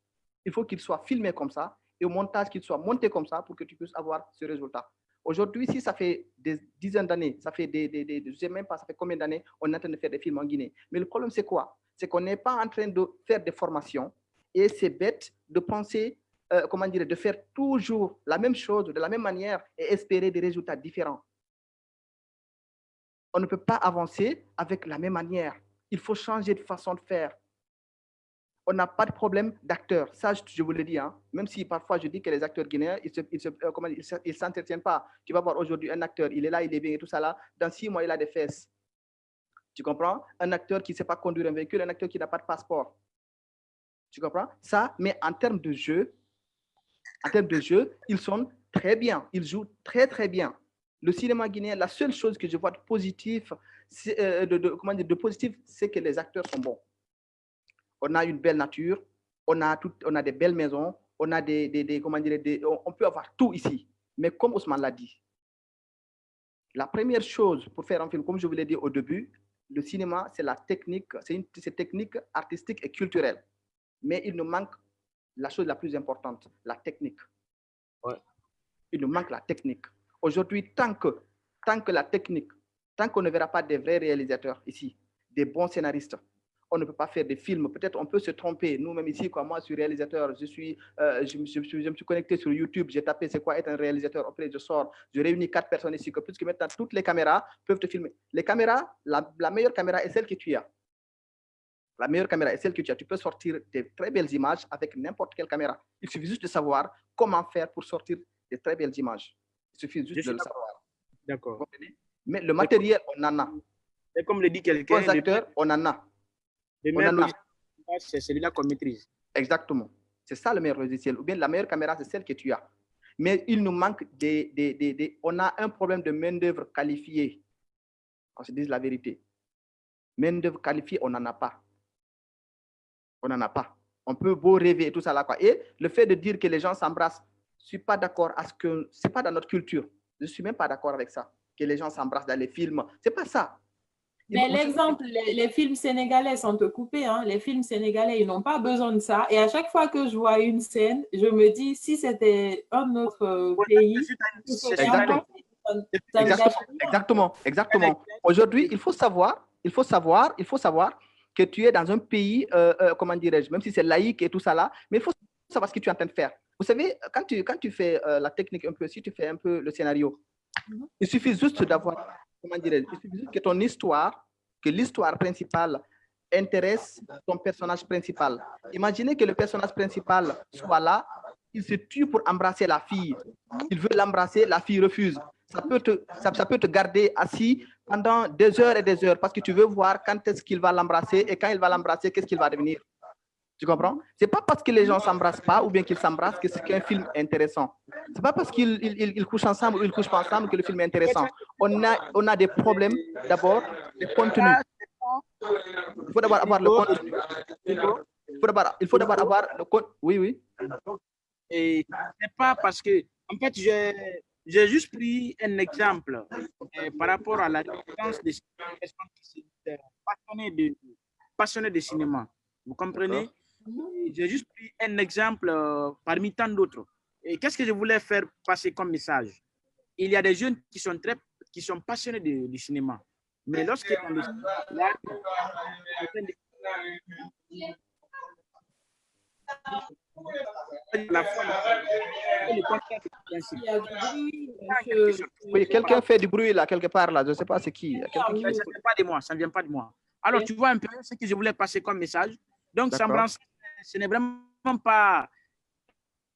il faut qu'il soit filmé comme ça, et au montage qu'il soit monté comme ça pour que tu puisses avoir ce résultat. Aujourd'hui, si ça fait des dizaines d'années, ça fait je ne sais même pas, ça fait combien d'années on est en train de faire des films en Guinée. Mais le problème, c'est quoi? C'est qu'on n'est pas en train de faire des formations, et c'est bête de penser de faire toujours la même chose de la même manière et espérer des résultats différents. On ne peut pas avancer avec la même manière. Il faut changer de façon de faire. On n'a pas de problème d'acteurs. Ça, je vous le dis. Hein. Même si parfois je dis que les acteurs guinéens, ils ne s'entretiennent pas. Tu vas voir aujourd'hui un acteur, il est là, il est bien et tout ça là. Dans 6 mois, il a des fesses. Tu comprends? Un acteur qui ne sait pas conduire un véhicule, un acteur qui n'a pas de passeport. Tu comprends? Ça, mais en termes de jeu, ils sont très bien. Ils jouent très, très bien. Le cinéma guinéen, la seule chose que je vois de positif, c'est que les acteurs sont bons. On a une belle nature, on a des belles maisons, on a comment dire, on peut avoir tout ici. Mais comme Ousmane l'a dit, la première chose pour faire un film, comme je vous l'ai dit au début, le cinéma, c'est la technique, c'est technique artistique et culturelle. Mais il nous manque la chose la plus importante, la technique. Ouais. Il nous manque la technique. Aujourd'hui, tant que la technique, tant qu'on ne verra pas des vrais réalisateurs ici, des bons scénaristes, on ne peut pas faire des films. Peut-être on peut se tromper. Nous-mêmes ici, quoi, moi, je suis réalisateur, je me suis connecté sur YouTube, j'ai tapé c'est quoi être un réalisateur. Après, je sors, je réunis 4 personnes ici, que puisque maintenant toutes les caméras peuvent te filmer. Les caméras, la meilleure caméra est celle que tu as. La meilleure caméra est celle que tu as. Tu peux sortir des très belles images avec n'importe quelle caméra. Il suffit juste de savoir comment faire pour sortir des très belles images. Il suffit juste de le savoir. D'accord. Mais le matériel, on en a. Et comme le dit quelqu'un, les acteurs, on en a. Le meilleur logiciel, c'est celui-là qu'on maîtrise. Exactement. C'est ça le meilleur logiciel. Ou bien la meilleure caméra, c'est celle que tu as. Mais il nous manque on a un problème de main-d'œuvre qualifiée. On se dise la vérité. Main-d'œuvre qualifiée, on n'en a pas. On n'en a pas. On peut beau rêver et tout ça là, quoi. Et le fait de dire que les gens s'embrassent, je ne suis pas d'accord à ce que c'est pas dans notre culture. Je ne suis même pas d'accord avec ça. Que les gens s'embrassent dans les films. C'est pas ça. Mais l'exemple, les films sénégalais sont coupés. Hein. Les films sénégalais, ils n'ont pas besoin de ça. Et à chaque fois que je vois une scène, je me dis, si c'était un autre pays, exactement. Aujourd'hui, il faut savoir que tu es dans un pays, comment dirais-je, même si c'est laïque et tout ça là, mais il faut savoir ce que tu es en train de faire. Vous savez, quand tu fais la technique un peu, si tu fais un peu le scénario, il suffit juste d'avoir, comment dirais-je, il suffit juste que ton histoire, que l'histoire principale intéresse ton personnage principal. Imaginez que le personnage principal soit là, il se tue pour embrasser la fille. Il veut l'embrasser, la fille refuse. Ça peut te garder assis pendant des heures et des heures parce que tu veux voir quand est-ce qu'il va l'embrasser et quand il va l'embrasser, qu'est-ce qu'il va devenir. Tu comprends? Ce n'est pas parce que les gens ne s'embrassent pas ou bien qu'ils s'embrassent que c'est qu'un film intéressant. Ce n'est pas parce qu'ils couchent ensemble ou ils ne couchent pas ensemble que le film est intéressant. On a des problèmes d'abord de contenu. Il faut d'abord avoir le contenu. Il faut d'abord avoir le contenu. Oui. Et ce n'est pas parce que, en fait, j'ai juste pris un exemple par rapport à la différence des personnes qui sont passionnées de cinéma. Vous comprenez? J'ai juste pris un exemple parmi tant d'autres. Et qu'est-ce que je voulais faire passer comme message? Il y a des jeunes qui sont passionnés du cinéma. Mais lorsqu'ils sont dans le cinéma, oui, quelqu'un fait du bruit là, quelque part là, je ne sais pas c'est qui. Ça ne vient pas de moi. Alors, tu vois un peu ce que je voulais passer comme message. Donc, semblance, ce n'est vraiment pas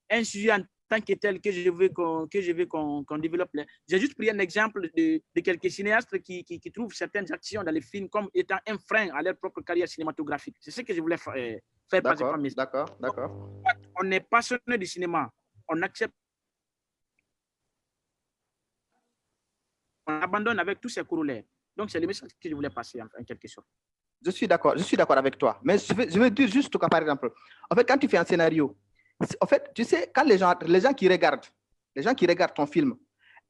un sujet en tant que tel que je veux qu'on développe. J'ai juste pris un exemple de quelques cinéastes qui trouvent certaines actions dans les films comme étant un frein à leur propre carrière cinématographique. C'est ce que je voulais faire passer comme message. D'accord. On est passionné du cinéma. On accepte. On abandonne avec tous ces corollaires. Donc, c'est le message que je voulais passer en quelque sorte. Je suis d'accord avec toi. Mais je veux dire juste, par exemple, en fait, quand tu fais un scénario, en fait, tu sais, quand les gens qui regardent ton film,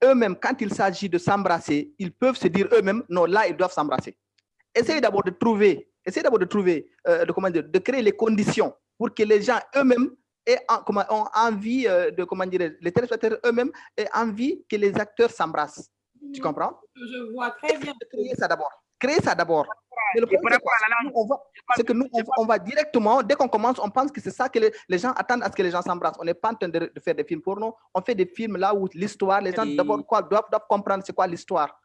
eux-mêmes, quand il s'agit de s'embrasser, ils peuvent se dire eux-mêmes, non, là, ils doivent s'embrasser. Essayez d'abord de trouver, de créer les conditions pour que les gens eux-mêmes ont envie les téléspectateurs eux-mêmes aient envie que les acteurs s'embrassent. Tu comprends? Je vois très bien. Créer ça d'abord. Mais le problème, c'est que nous, on va directement, dès qu'on commence, on pense que c'est ça que les gens attendent à ce que les gens s'embrassent. On n'est pas en train de faire des films porno. On fait des films là où l'histoire, les gens d'abord doivent comprendre c'est quoi l'histoire.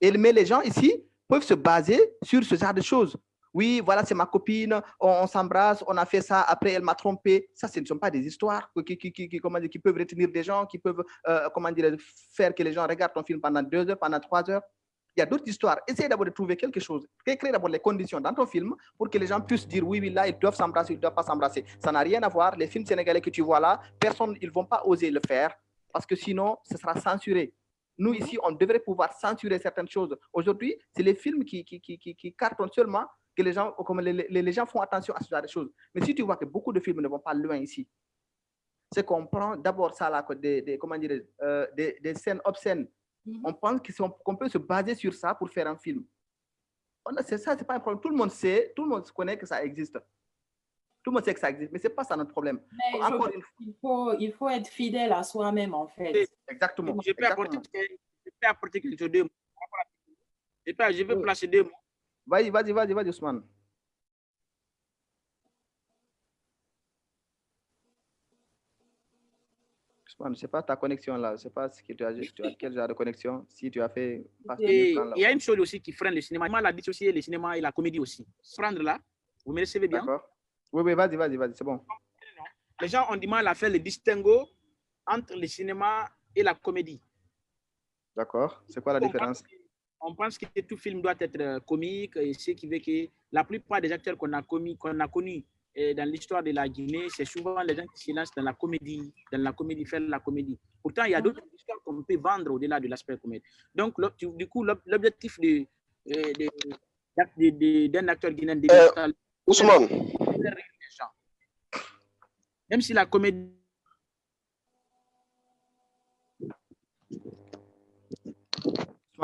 Mais les gens ici peuvent se baser sur ce genre de choses. Oui, voilà, c'est ma copine, on s'embrasse, on a fait ça, après elle m'a trompé. Ça, ce ne sont pas des histoires qui peuvent retenir des gens, qui peuvent faire que les gens regardent ton film pendant 2 heures, pendant 3 heures. Il y a d'autres histoires. Essayez d'abord de trouver quelque chose. Créez d'abord les conditions dans ton film pour que les gens puissent dire oui, là, ils doivent s'embrasser, ils ne doivent pas s'embrasser. Ça n'a rien à voir. Les films sénégalais que tu vois là, ils ne vont pas oser le faire parce que sinon, ce sera censuré. Nous, ici, on devrait pouvoir censurer certaines choses. Aujourd'hui, c'est les films qui cartonnent seulement que les gens font attention à ce genre de choses. Mais si tu vois que beaucoup de films ne vont pas loin ici, c'est qu'on prend d'abord ça là, comment dire, des scènes obscènes. On pense qu'on peut se baser sur ça pour faire un film. C'est ça, c'est pas un problème. Tout le monde sait, tout le monde connaît que ça existe. Tout le monde sait que ça existe, mais c'est pas ça notre problème. Mais il faut être fidèle à soi-même, en fait. Exactement. Je peux apporter quelque chose de mots. Je peux placer 2 mots. Vas-y, Ousmane. Ousmane, c'est pas ta connexion là, c'est pas ce que tu as quel genre de connexion, si tu as fait. Et il y a une chose aussi qui freine le cinéma. Moi, la dissocier le cinéma et la comédie aussi. Prendre là, vous me recevez bien? D'accord. Oui, vas-y, c'est bon. Les gens ont du mal à faire le distinguo entre le cinéma et la comédie. D'accord. C'est quoi la différence? On pense que tout film doit être comique, et ce qui veut que la plupart des acteurs qu'on a connus dans l'histoire de la Guinée, c'est souvent les gens qui se lancent dans la comédie, faire la comédie. Pourtant, il y a d'autres histoires qu'on peut vendre au-delà de l'aspect comédie. Donc, du coup, l'objectif d'un acteur guinéen Ousmane. Même si la comédie...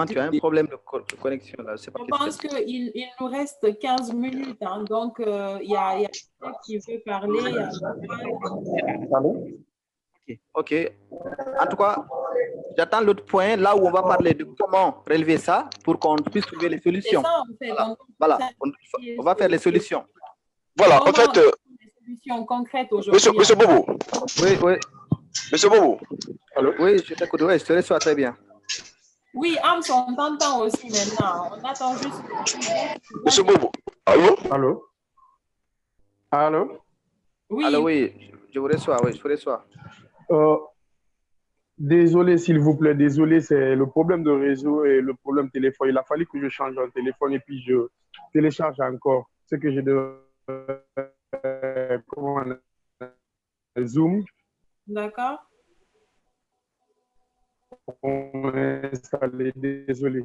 Tu as un problème de connexion là. Je pense qu'il nous reste 15 minutes. Hein, donc, il y a quelqu'un qui veut parler. Ok. En tout cas, j'attends l'autre point, là où on va parler de comment relever ça pour qu'on puisse trouver les solutions. Ça, en fait. Voilà. On va faire les solutions. Voilà, en fait... Les solutions concrètes aujourd'hui. Monsieur Bobo. Oui. Monsieur Bobo. Allô? Oui, je t'écoute. Oui, je te reçois très bien. Oui, Ams, on t'entend aussi maintenant. On attend juste... Monsieur Bobo. Allô? Oui. Allô, oui, je vous reçois, oui, je vous reçois. Désolé, s'il vous plaît, désolé, c'est le problème de réseau et le problème téléphone. Il a fallu que je change un téléphone et puis je télécharge encore ce que j'ai de Zoom. D'accord. Désolé.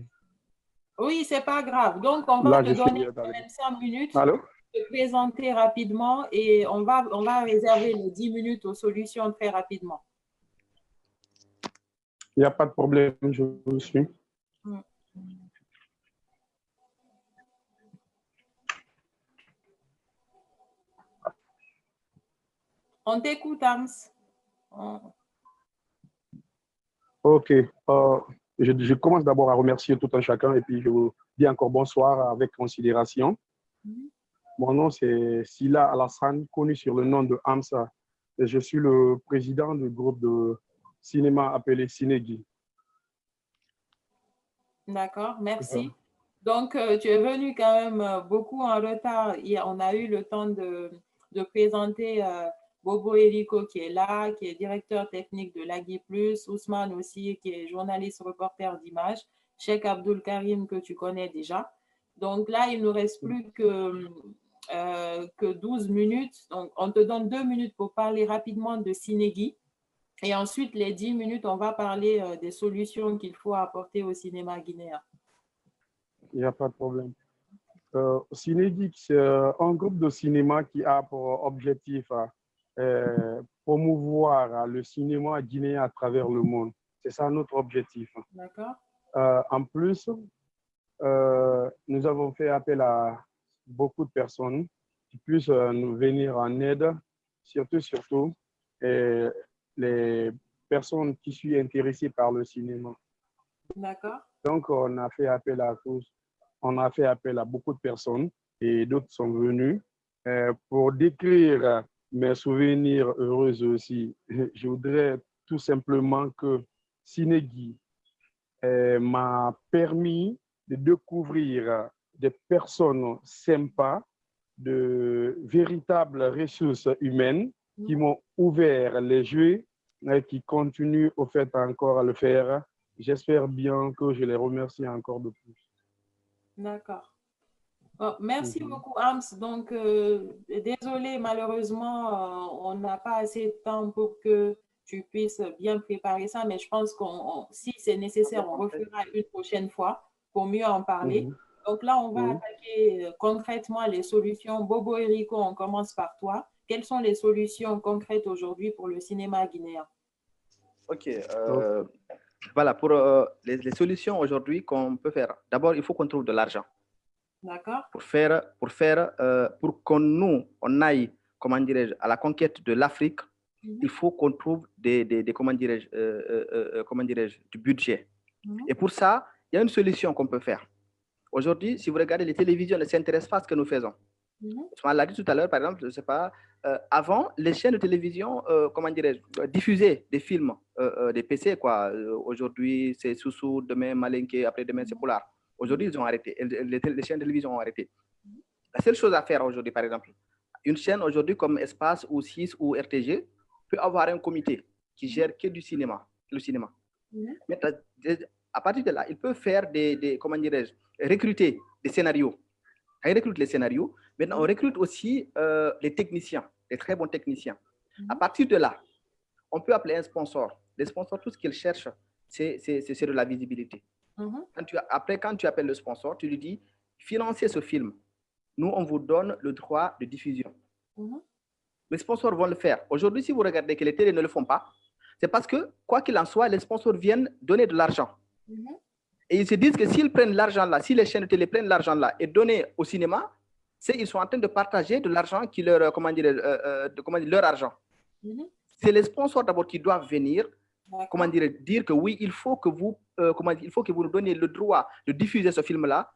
Oui, c'est pas grave. Donc, on va te donner 5 minutes Allô? de présenter rapidement et on va réserver les 10 minutes aux solutions très rapidement. Il n'y a pas de problème, je vous suis. On t'écoute, Ams. Ok. Je commence d'abord à remercier tout un chacun et puis je vous dis encore bonsoir avec considération. Mon nom, c'est Sila Alassane, connu sur le nom de Amsa. Et je suis le président du groupe de cinéma appelé Cinégi. D'accord, merci. Donc, tu es venu quand même beaucoup en retard. On a eu le temps de présenter Bobo Eriko qui est là, qui est directeur technique de Lagui Plus, Ousmane aussi qui est journaliste reporter d'images, Cheikh Abdul Karim que tu connais déjà. Donc là, il ne nous reste plus que 12 minutes. Donc, on te donne 2 minutes pour parler rapidement de Cinégi. Et ensuite, les 10 minutes, on va parler des solutions qu'il faut apporter au cinéma guinéen. Il n'y a pas de problème. Cinégi, c'est un groupe de cinéma qui a pour objectif promouvoir le cinéma guinéen à travers le monde. C'est ça notre objectif. D'accord. En plus, nous avons fait appel à beaucoup de personnes qui puissent nous venir en aide, surtout les personnes qui sont intéressées par le cinéma. D'accord. Donc, on a fait appel à tous. On a fait appel à beaucoup de personnes et d'autres sont venus. Pour décrire mes souvenirs heureux aussi, je voudrais tout simplement que Cinégi m'a permis de découvrir des personnes sympas, de véritables ressources humaines qui m'ont ouvert les yeux et qui continuent au fait encore à le faire. J'espère bien que je les remercie encore de plus. D'accord. Bon, merci beaucoup, Ams. Donc, désolé, malheureusement, on n'a pas assez de temps pour que tu puisses bien préparer ça, mais je pense que si c'est nécessaire, on refera une prochaine fois pour mieux en parler. Donc là, on va attaquer concrètement les solutions. Bobo Eriko, on commence par toi. quelles sont les solutions concrètes aujourd'hui pour le cinéma guinéen? Ok. Voilà, pour les solutions aujourd'hui qu'on peut faire. D'abord, il faut qu'on trouve de l'argent. D'accord. Pour qu'on nous, on aille, comment dirais-je, à la conquête de l'Afrique, il faut qu'on trouve comment dirais-je, du budget. Et pour ça, il y a une solution qu'on peut faire. Aujourd'hui, si vous regardez les télévisions, ne s'intéressent pas à ce que nous faisons. On l'a dit tout à l'heure, par exemple, je ne sais pas, avant, les chaînes de télévision, comment dirais-je, diffusaient des films, des PC, quoi. Aujourd'hui, c'est Soussou, demain Malinké, après-demain, c'est Polar. Aujourd'hui, ils ont arrêté. Les chaînes de télévision ont arrêté. La seule chose à faire aujourd'hui, par exemple, une chaîne aujourd'hui comme Espace ou 6 ou RTG peut avoir un comité qui gère que du cinéma, le cinéma. Mais à partir de là, il peut faire comment dirais-je, recruter des scénarios. On recrute les scénarios. Maintenant, on recrute aussi les techniciens, les très bons techniciens. À partir de là, on peut appeler un sponsor. Les sponsors, tout ce qu'ils cherchent, c'est de la visibilité. Quand tu appelles le sponsor, tu lui dis, financez ce film. Nous, on vous donne le droit de diffusion. Les sponsors vont le faire. Aujourd'hui, si vous regardez que les télés ne le font pas, c'est parce que, quoi qu'il en soit, les sponsors viennent donner de l'argent. Et ils se disent que s'ils prennent l'argent là, si les chaînes de télé prennent l'argent là et donnent au cinéma, ils sont en train de partager de l'argent qui leur, leur argent. C'est les sponsors d'abord qui doivent venir, dire que oui, il faut que vous nous donniez le droit de diffuser ce film-là,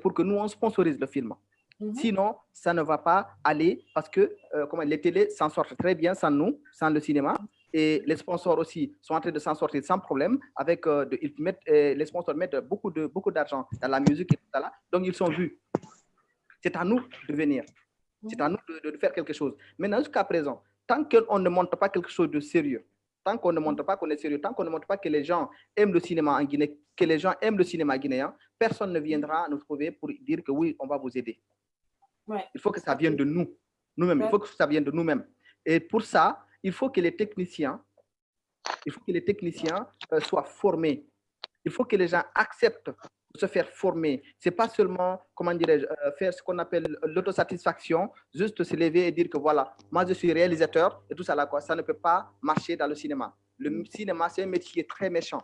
pour que nous, on sponsorise le film. Sinon, ça ne va pas aller parce que les télés s'en sortent très bien sans nous, sans le cinéma. Et les sponsors aussi sont en train de s'en sortir sans problème. Les sponsors mettent beaucoup d'argent dans la musique et tout ça là. Donc, ils sont vus. C'est à nous de venir. C'est à nous de faire quelque chose. Maintenant, jusqu'à présent, tant qu'on ne montre pas quelque chose de sérieux, tant qu'on ne montre pas qu'on est sérieux, tant qu'on ne montre pas que les gens aiment le cinéma en Guinée, que les gens aiment le cinéma guinéen, personne ne viendra nous trouver pour dire que oui, on va vous aider. Il faut que ça vienne de nous-mêmes. Il faut que ça vienne de nous-mêmes. Et pour ça, il faut que les techniciens soient formés. Il faut que les gens acceptent de se faire former. Ce n'est pas seulement, faire ce qu'on appelle l'autosatisfaction, juste se lever et dire que voilà, moi je suis réalisateur et tout ça là, quoi. Ça ne peut pas marcher dans le cinéma. Le cinéma, c'est un métier très méchant.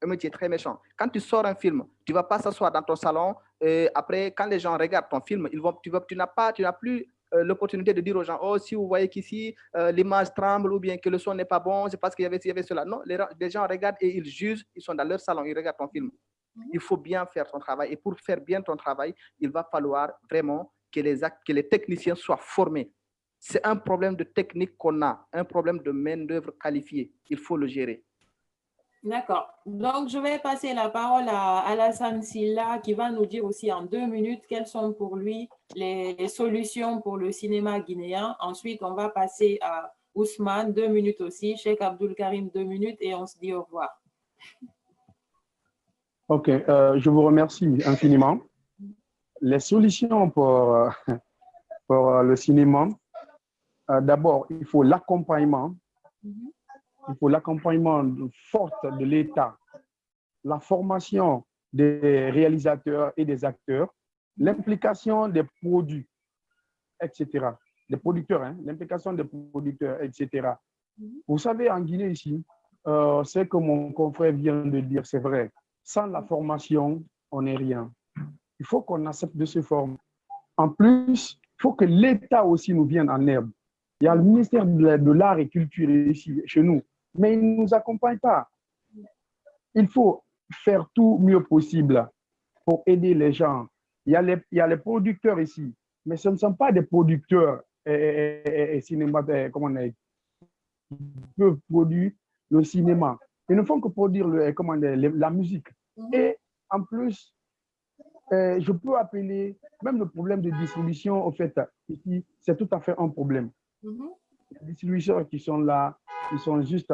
Un métier très méchant. Quand tu sors un film, tu ne vas pas s'asseoir dans ton salon et après, quand les gens regardent ton film, tu n'as plus l'opportunité de dire aux gens, oh, si vous voyez qu'ici, l'image tremble ou bien que le son n'est pas bon, c'est parce qu'il y avait cela. Non, les gens regardent et ils jugent, ils sont dans leur salon, ils regardent ton film. Il faut bien faire ton travail. Et pour faire bien ton travail, il va falloir vraiment que les techniciens soient formés. C'est un problème de technique qu'on a, un problème de main-d'œuvre qualifiée. Il faut le gérer. D'accord. Donc, je vais passer la parole à Alassane Silla qui va nous dire aussi en 2 minutes quelles sont pour lui les solutions pour le cinéma guinéen. Ensuite, on va passer à Ousmane, 2 minutes aussi, Cheikh Abdul Karim, 2 minutes et on se dit au revoir. Ok, je vous remercie infiniment. Les solutions pour le cinéma, d'abord, il faut l'accompagnement. Il faut l'accompagnement fort de l'État, la formation des réalisateurs et des acteurs, l'implication des produits, etc. Des producteurs, hein, l'implication des producteurs, etc. Vous savez, en Guinée ici, ce que mon confrère vient de dire, c'est vrai. Sans la formation, on n'est rien. Il faut qu'on accepte de se former. En plus, il faut que l'État aussi nous vienne en aide. Il y a le ministère de l'Art et Culture ici, chez nous, mais il ne nous accompagne pas. Il faut faire tout mieux possible pour aider les gens. Il y a les producteurs ici, mais ce ne sont pas des producteurs cinéma, comment on dit, qui peuvent produire le cinéma. Ils ne font que produire la musique. Et en plus, je peux appeler même le problème de distribution, au fait, ici, c'est tout à fait un problème. Les distributeurs qui sont là, ils sont juste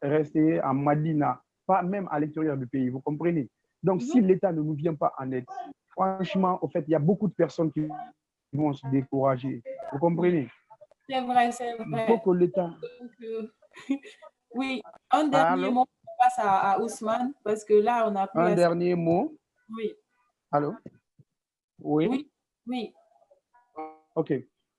restés à Madina, pas même à l'extérieur du pays, vous comprenez? Donc, si l'État ne nous vient pas en aide, franchement, au fait, il y a beaucoup de personnes qui vont se décourager. Vous comprenez? C'est vrai, c'est vrai. Il faut que l'État... Oui, un dernier mot, on passe à Ousmane, parce que là, on a plus... Un dernier mot? Oui. Allô? Oui? Oui. OK.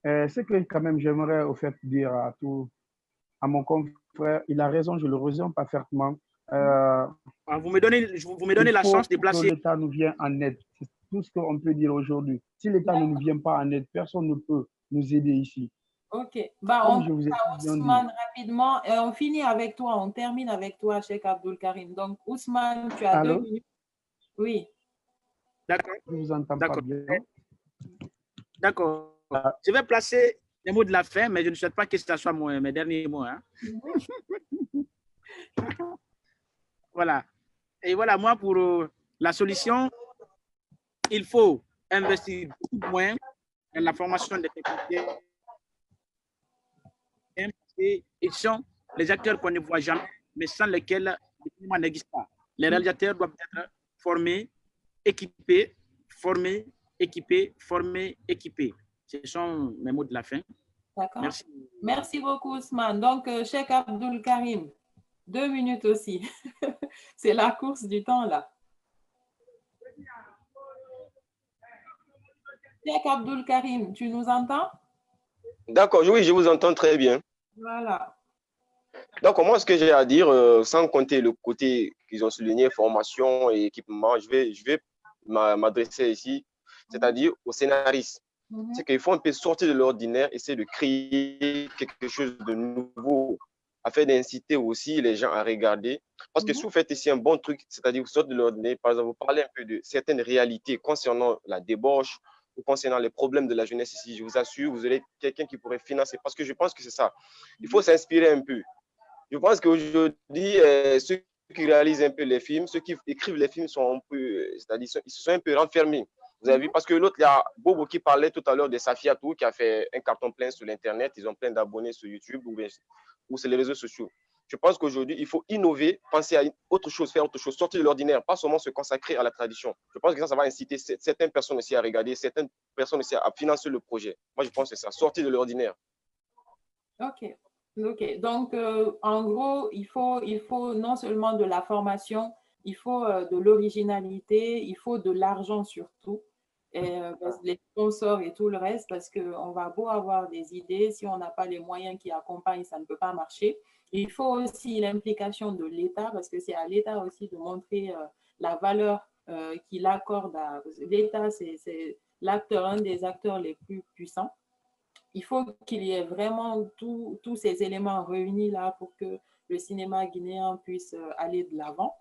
Ce que quand même j'aimerais au fait dire à mon confrère, il a raison, je le rejoins parfaitement. Vous me donnez Il la faut chance de que placer. l'État nous vienne en aide. C'est tout ce qu'on peut dire aujourd'hui. Si l'État ne nous vient pas en aide, personne ne peut nous aider ici. Ok. Bah, Comme on je vous ai passe à bien dit. Ousmane rapidement. On finit avec toi, on termine avec toi, Cheikh Abdul Karim. Donc, Ousmane, tu as 2 Allô? minutes. Oui. D'accord. Je ne vous entends pas D'accord. bien. D'accord. Je vais placer les mots de la fin, mais je ne souhaite pas que ce soit mes derniers mots. Hein. Voilà. Et voilà, moi, pour la solution, il faut investir beaucoup de moyens dans la formation des techniciens. Et ils sont les acteurs qu'on ne voit jamais, mais sans lesquels le cinéma n'existe pas. Les réalisateurs doivent être formés, équipés, formés, équipés, formés, équipés. Ce sont mes mots de la fin. D'accord. Merci. Merci beaucoup, Ousmane. Donc, Cheikh Abdul Karim, 2 minutes aussi. C'est la course du temps, là. Cheikh Abdul Karim, tu nous entends? D'accord, oui, je vous entends très bien. Voilà. Donc, moi, ce que j'ai à dire, sans compter le côté qu'ils ont souligné, formation et équipement, je vais m'adresser ici, c'est-à-dire aux scénaristes. C'est qu'il faut un peu sortir de l'ordinaire, essayer de créer quelque chose de nouveau, afin d'inciter aussi les gens à regarder. Parce que si vous faites ici un bon truc, c'est-à-dire vous sortez de l'ordinaire, par exemple, vous parlez un peu de certaines réalités concernant la débauche ou concernant les problèmes de la jeunesse ici, je vous assure, vous aurez quelqu'un qui pourrait financer. Parce que je pense que c'est ça. Il faut s'inspirer un peu. Je pense qu'aujourd'hui, ceux qui réalisent un peu les films, ceux qui écrivent les films sont un peu, c'est-à-dire ils se sont un peu renfermés. Vous avez vu, parce que l'autre, il y a Bobo qui parlait tout à l'heure de Safiatou, qui a fait un carton plein sur l'Internet. Ils ont plein d'abonnés sur YouTube ou sur les réseaux sociaux. Je pense qu'aujourd'hui, il faut innover, penser à autre chose, faire autre chose, sortir de l'ordinaire, pas seulement se consacrer à la tradition. Je pense que ça va inciter certaines personnes aussi à regarder, certaines personnes aussi à financer le projet. Moi, je pense que c'est ça, sortir de l'ordinaire. OK. OK. Donc, en gros, il faut non seulement de la formation, il faut de l'originalité, il faut de l'argent surtout, et les sponsors et tout le reste, parce qu'on va beau avoir des idées, si on n'a pas les moyens qui accompagnent, ça ne peut pas marcher. Il faut aussi l'implication de l'État, parce que c'est à l'État aussi de montrer la valeur qu'il accorde à... L'État, c'est l'acteur, un des acteurs les plus puissants. Il faut qu'il y ait vraiment tous ces éléments réunis là pour que le cinéma guinéen puisse aller de l'avant.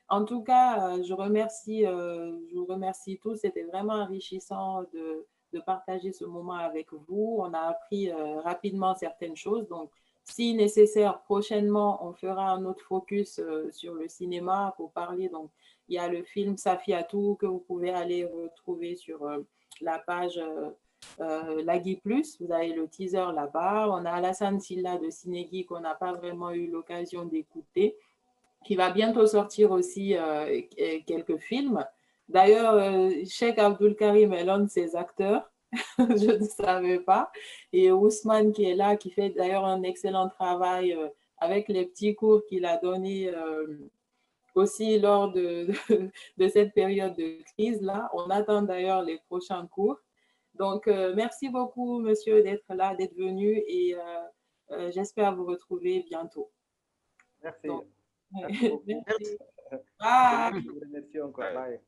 En tout cas, je vous remercie tous. C'était vraiment enrichissant de partager ce moment avec vous. On a appris rapidement certaines choses. Donc, si nécessaire, prochainement, on fera un autre focus sur le cinéma pour parler. Donc, il y a le film Safiatou que vous pouvez aller retrouver sur la page Lagui Plus. Vous avez le teaser là-bas. On a Alassane Silla de Cinégui qu'on n'a pas vraiment eu l'occasion d'écouter, qui va bientôt sortir aussi quelques films. D'ailleurs, Cheikh Abdul Karim est l'un de ses acteurs. Je ne savais pas. Et Ousmane qui est là, qui fait d'ailleurs un excellent travail avec les petits cours qu'il a donnés aussi lors de cette période de crise-là. On attend d'ailleurs les prochains cours. Donc, merci beaucoup, monsieur, d'être là, d'être venu, et j'espère vous retrouver bientôt. Merci. Donc, Merci beaucoup. merci. Bye. Merci encore. Bye.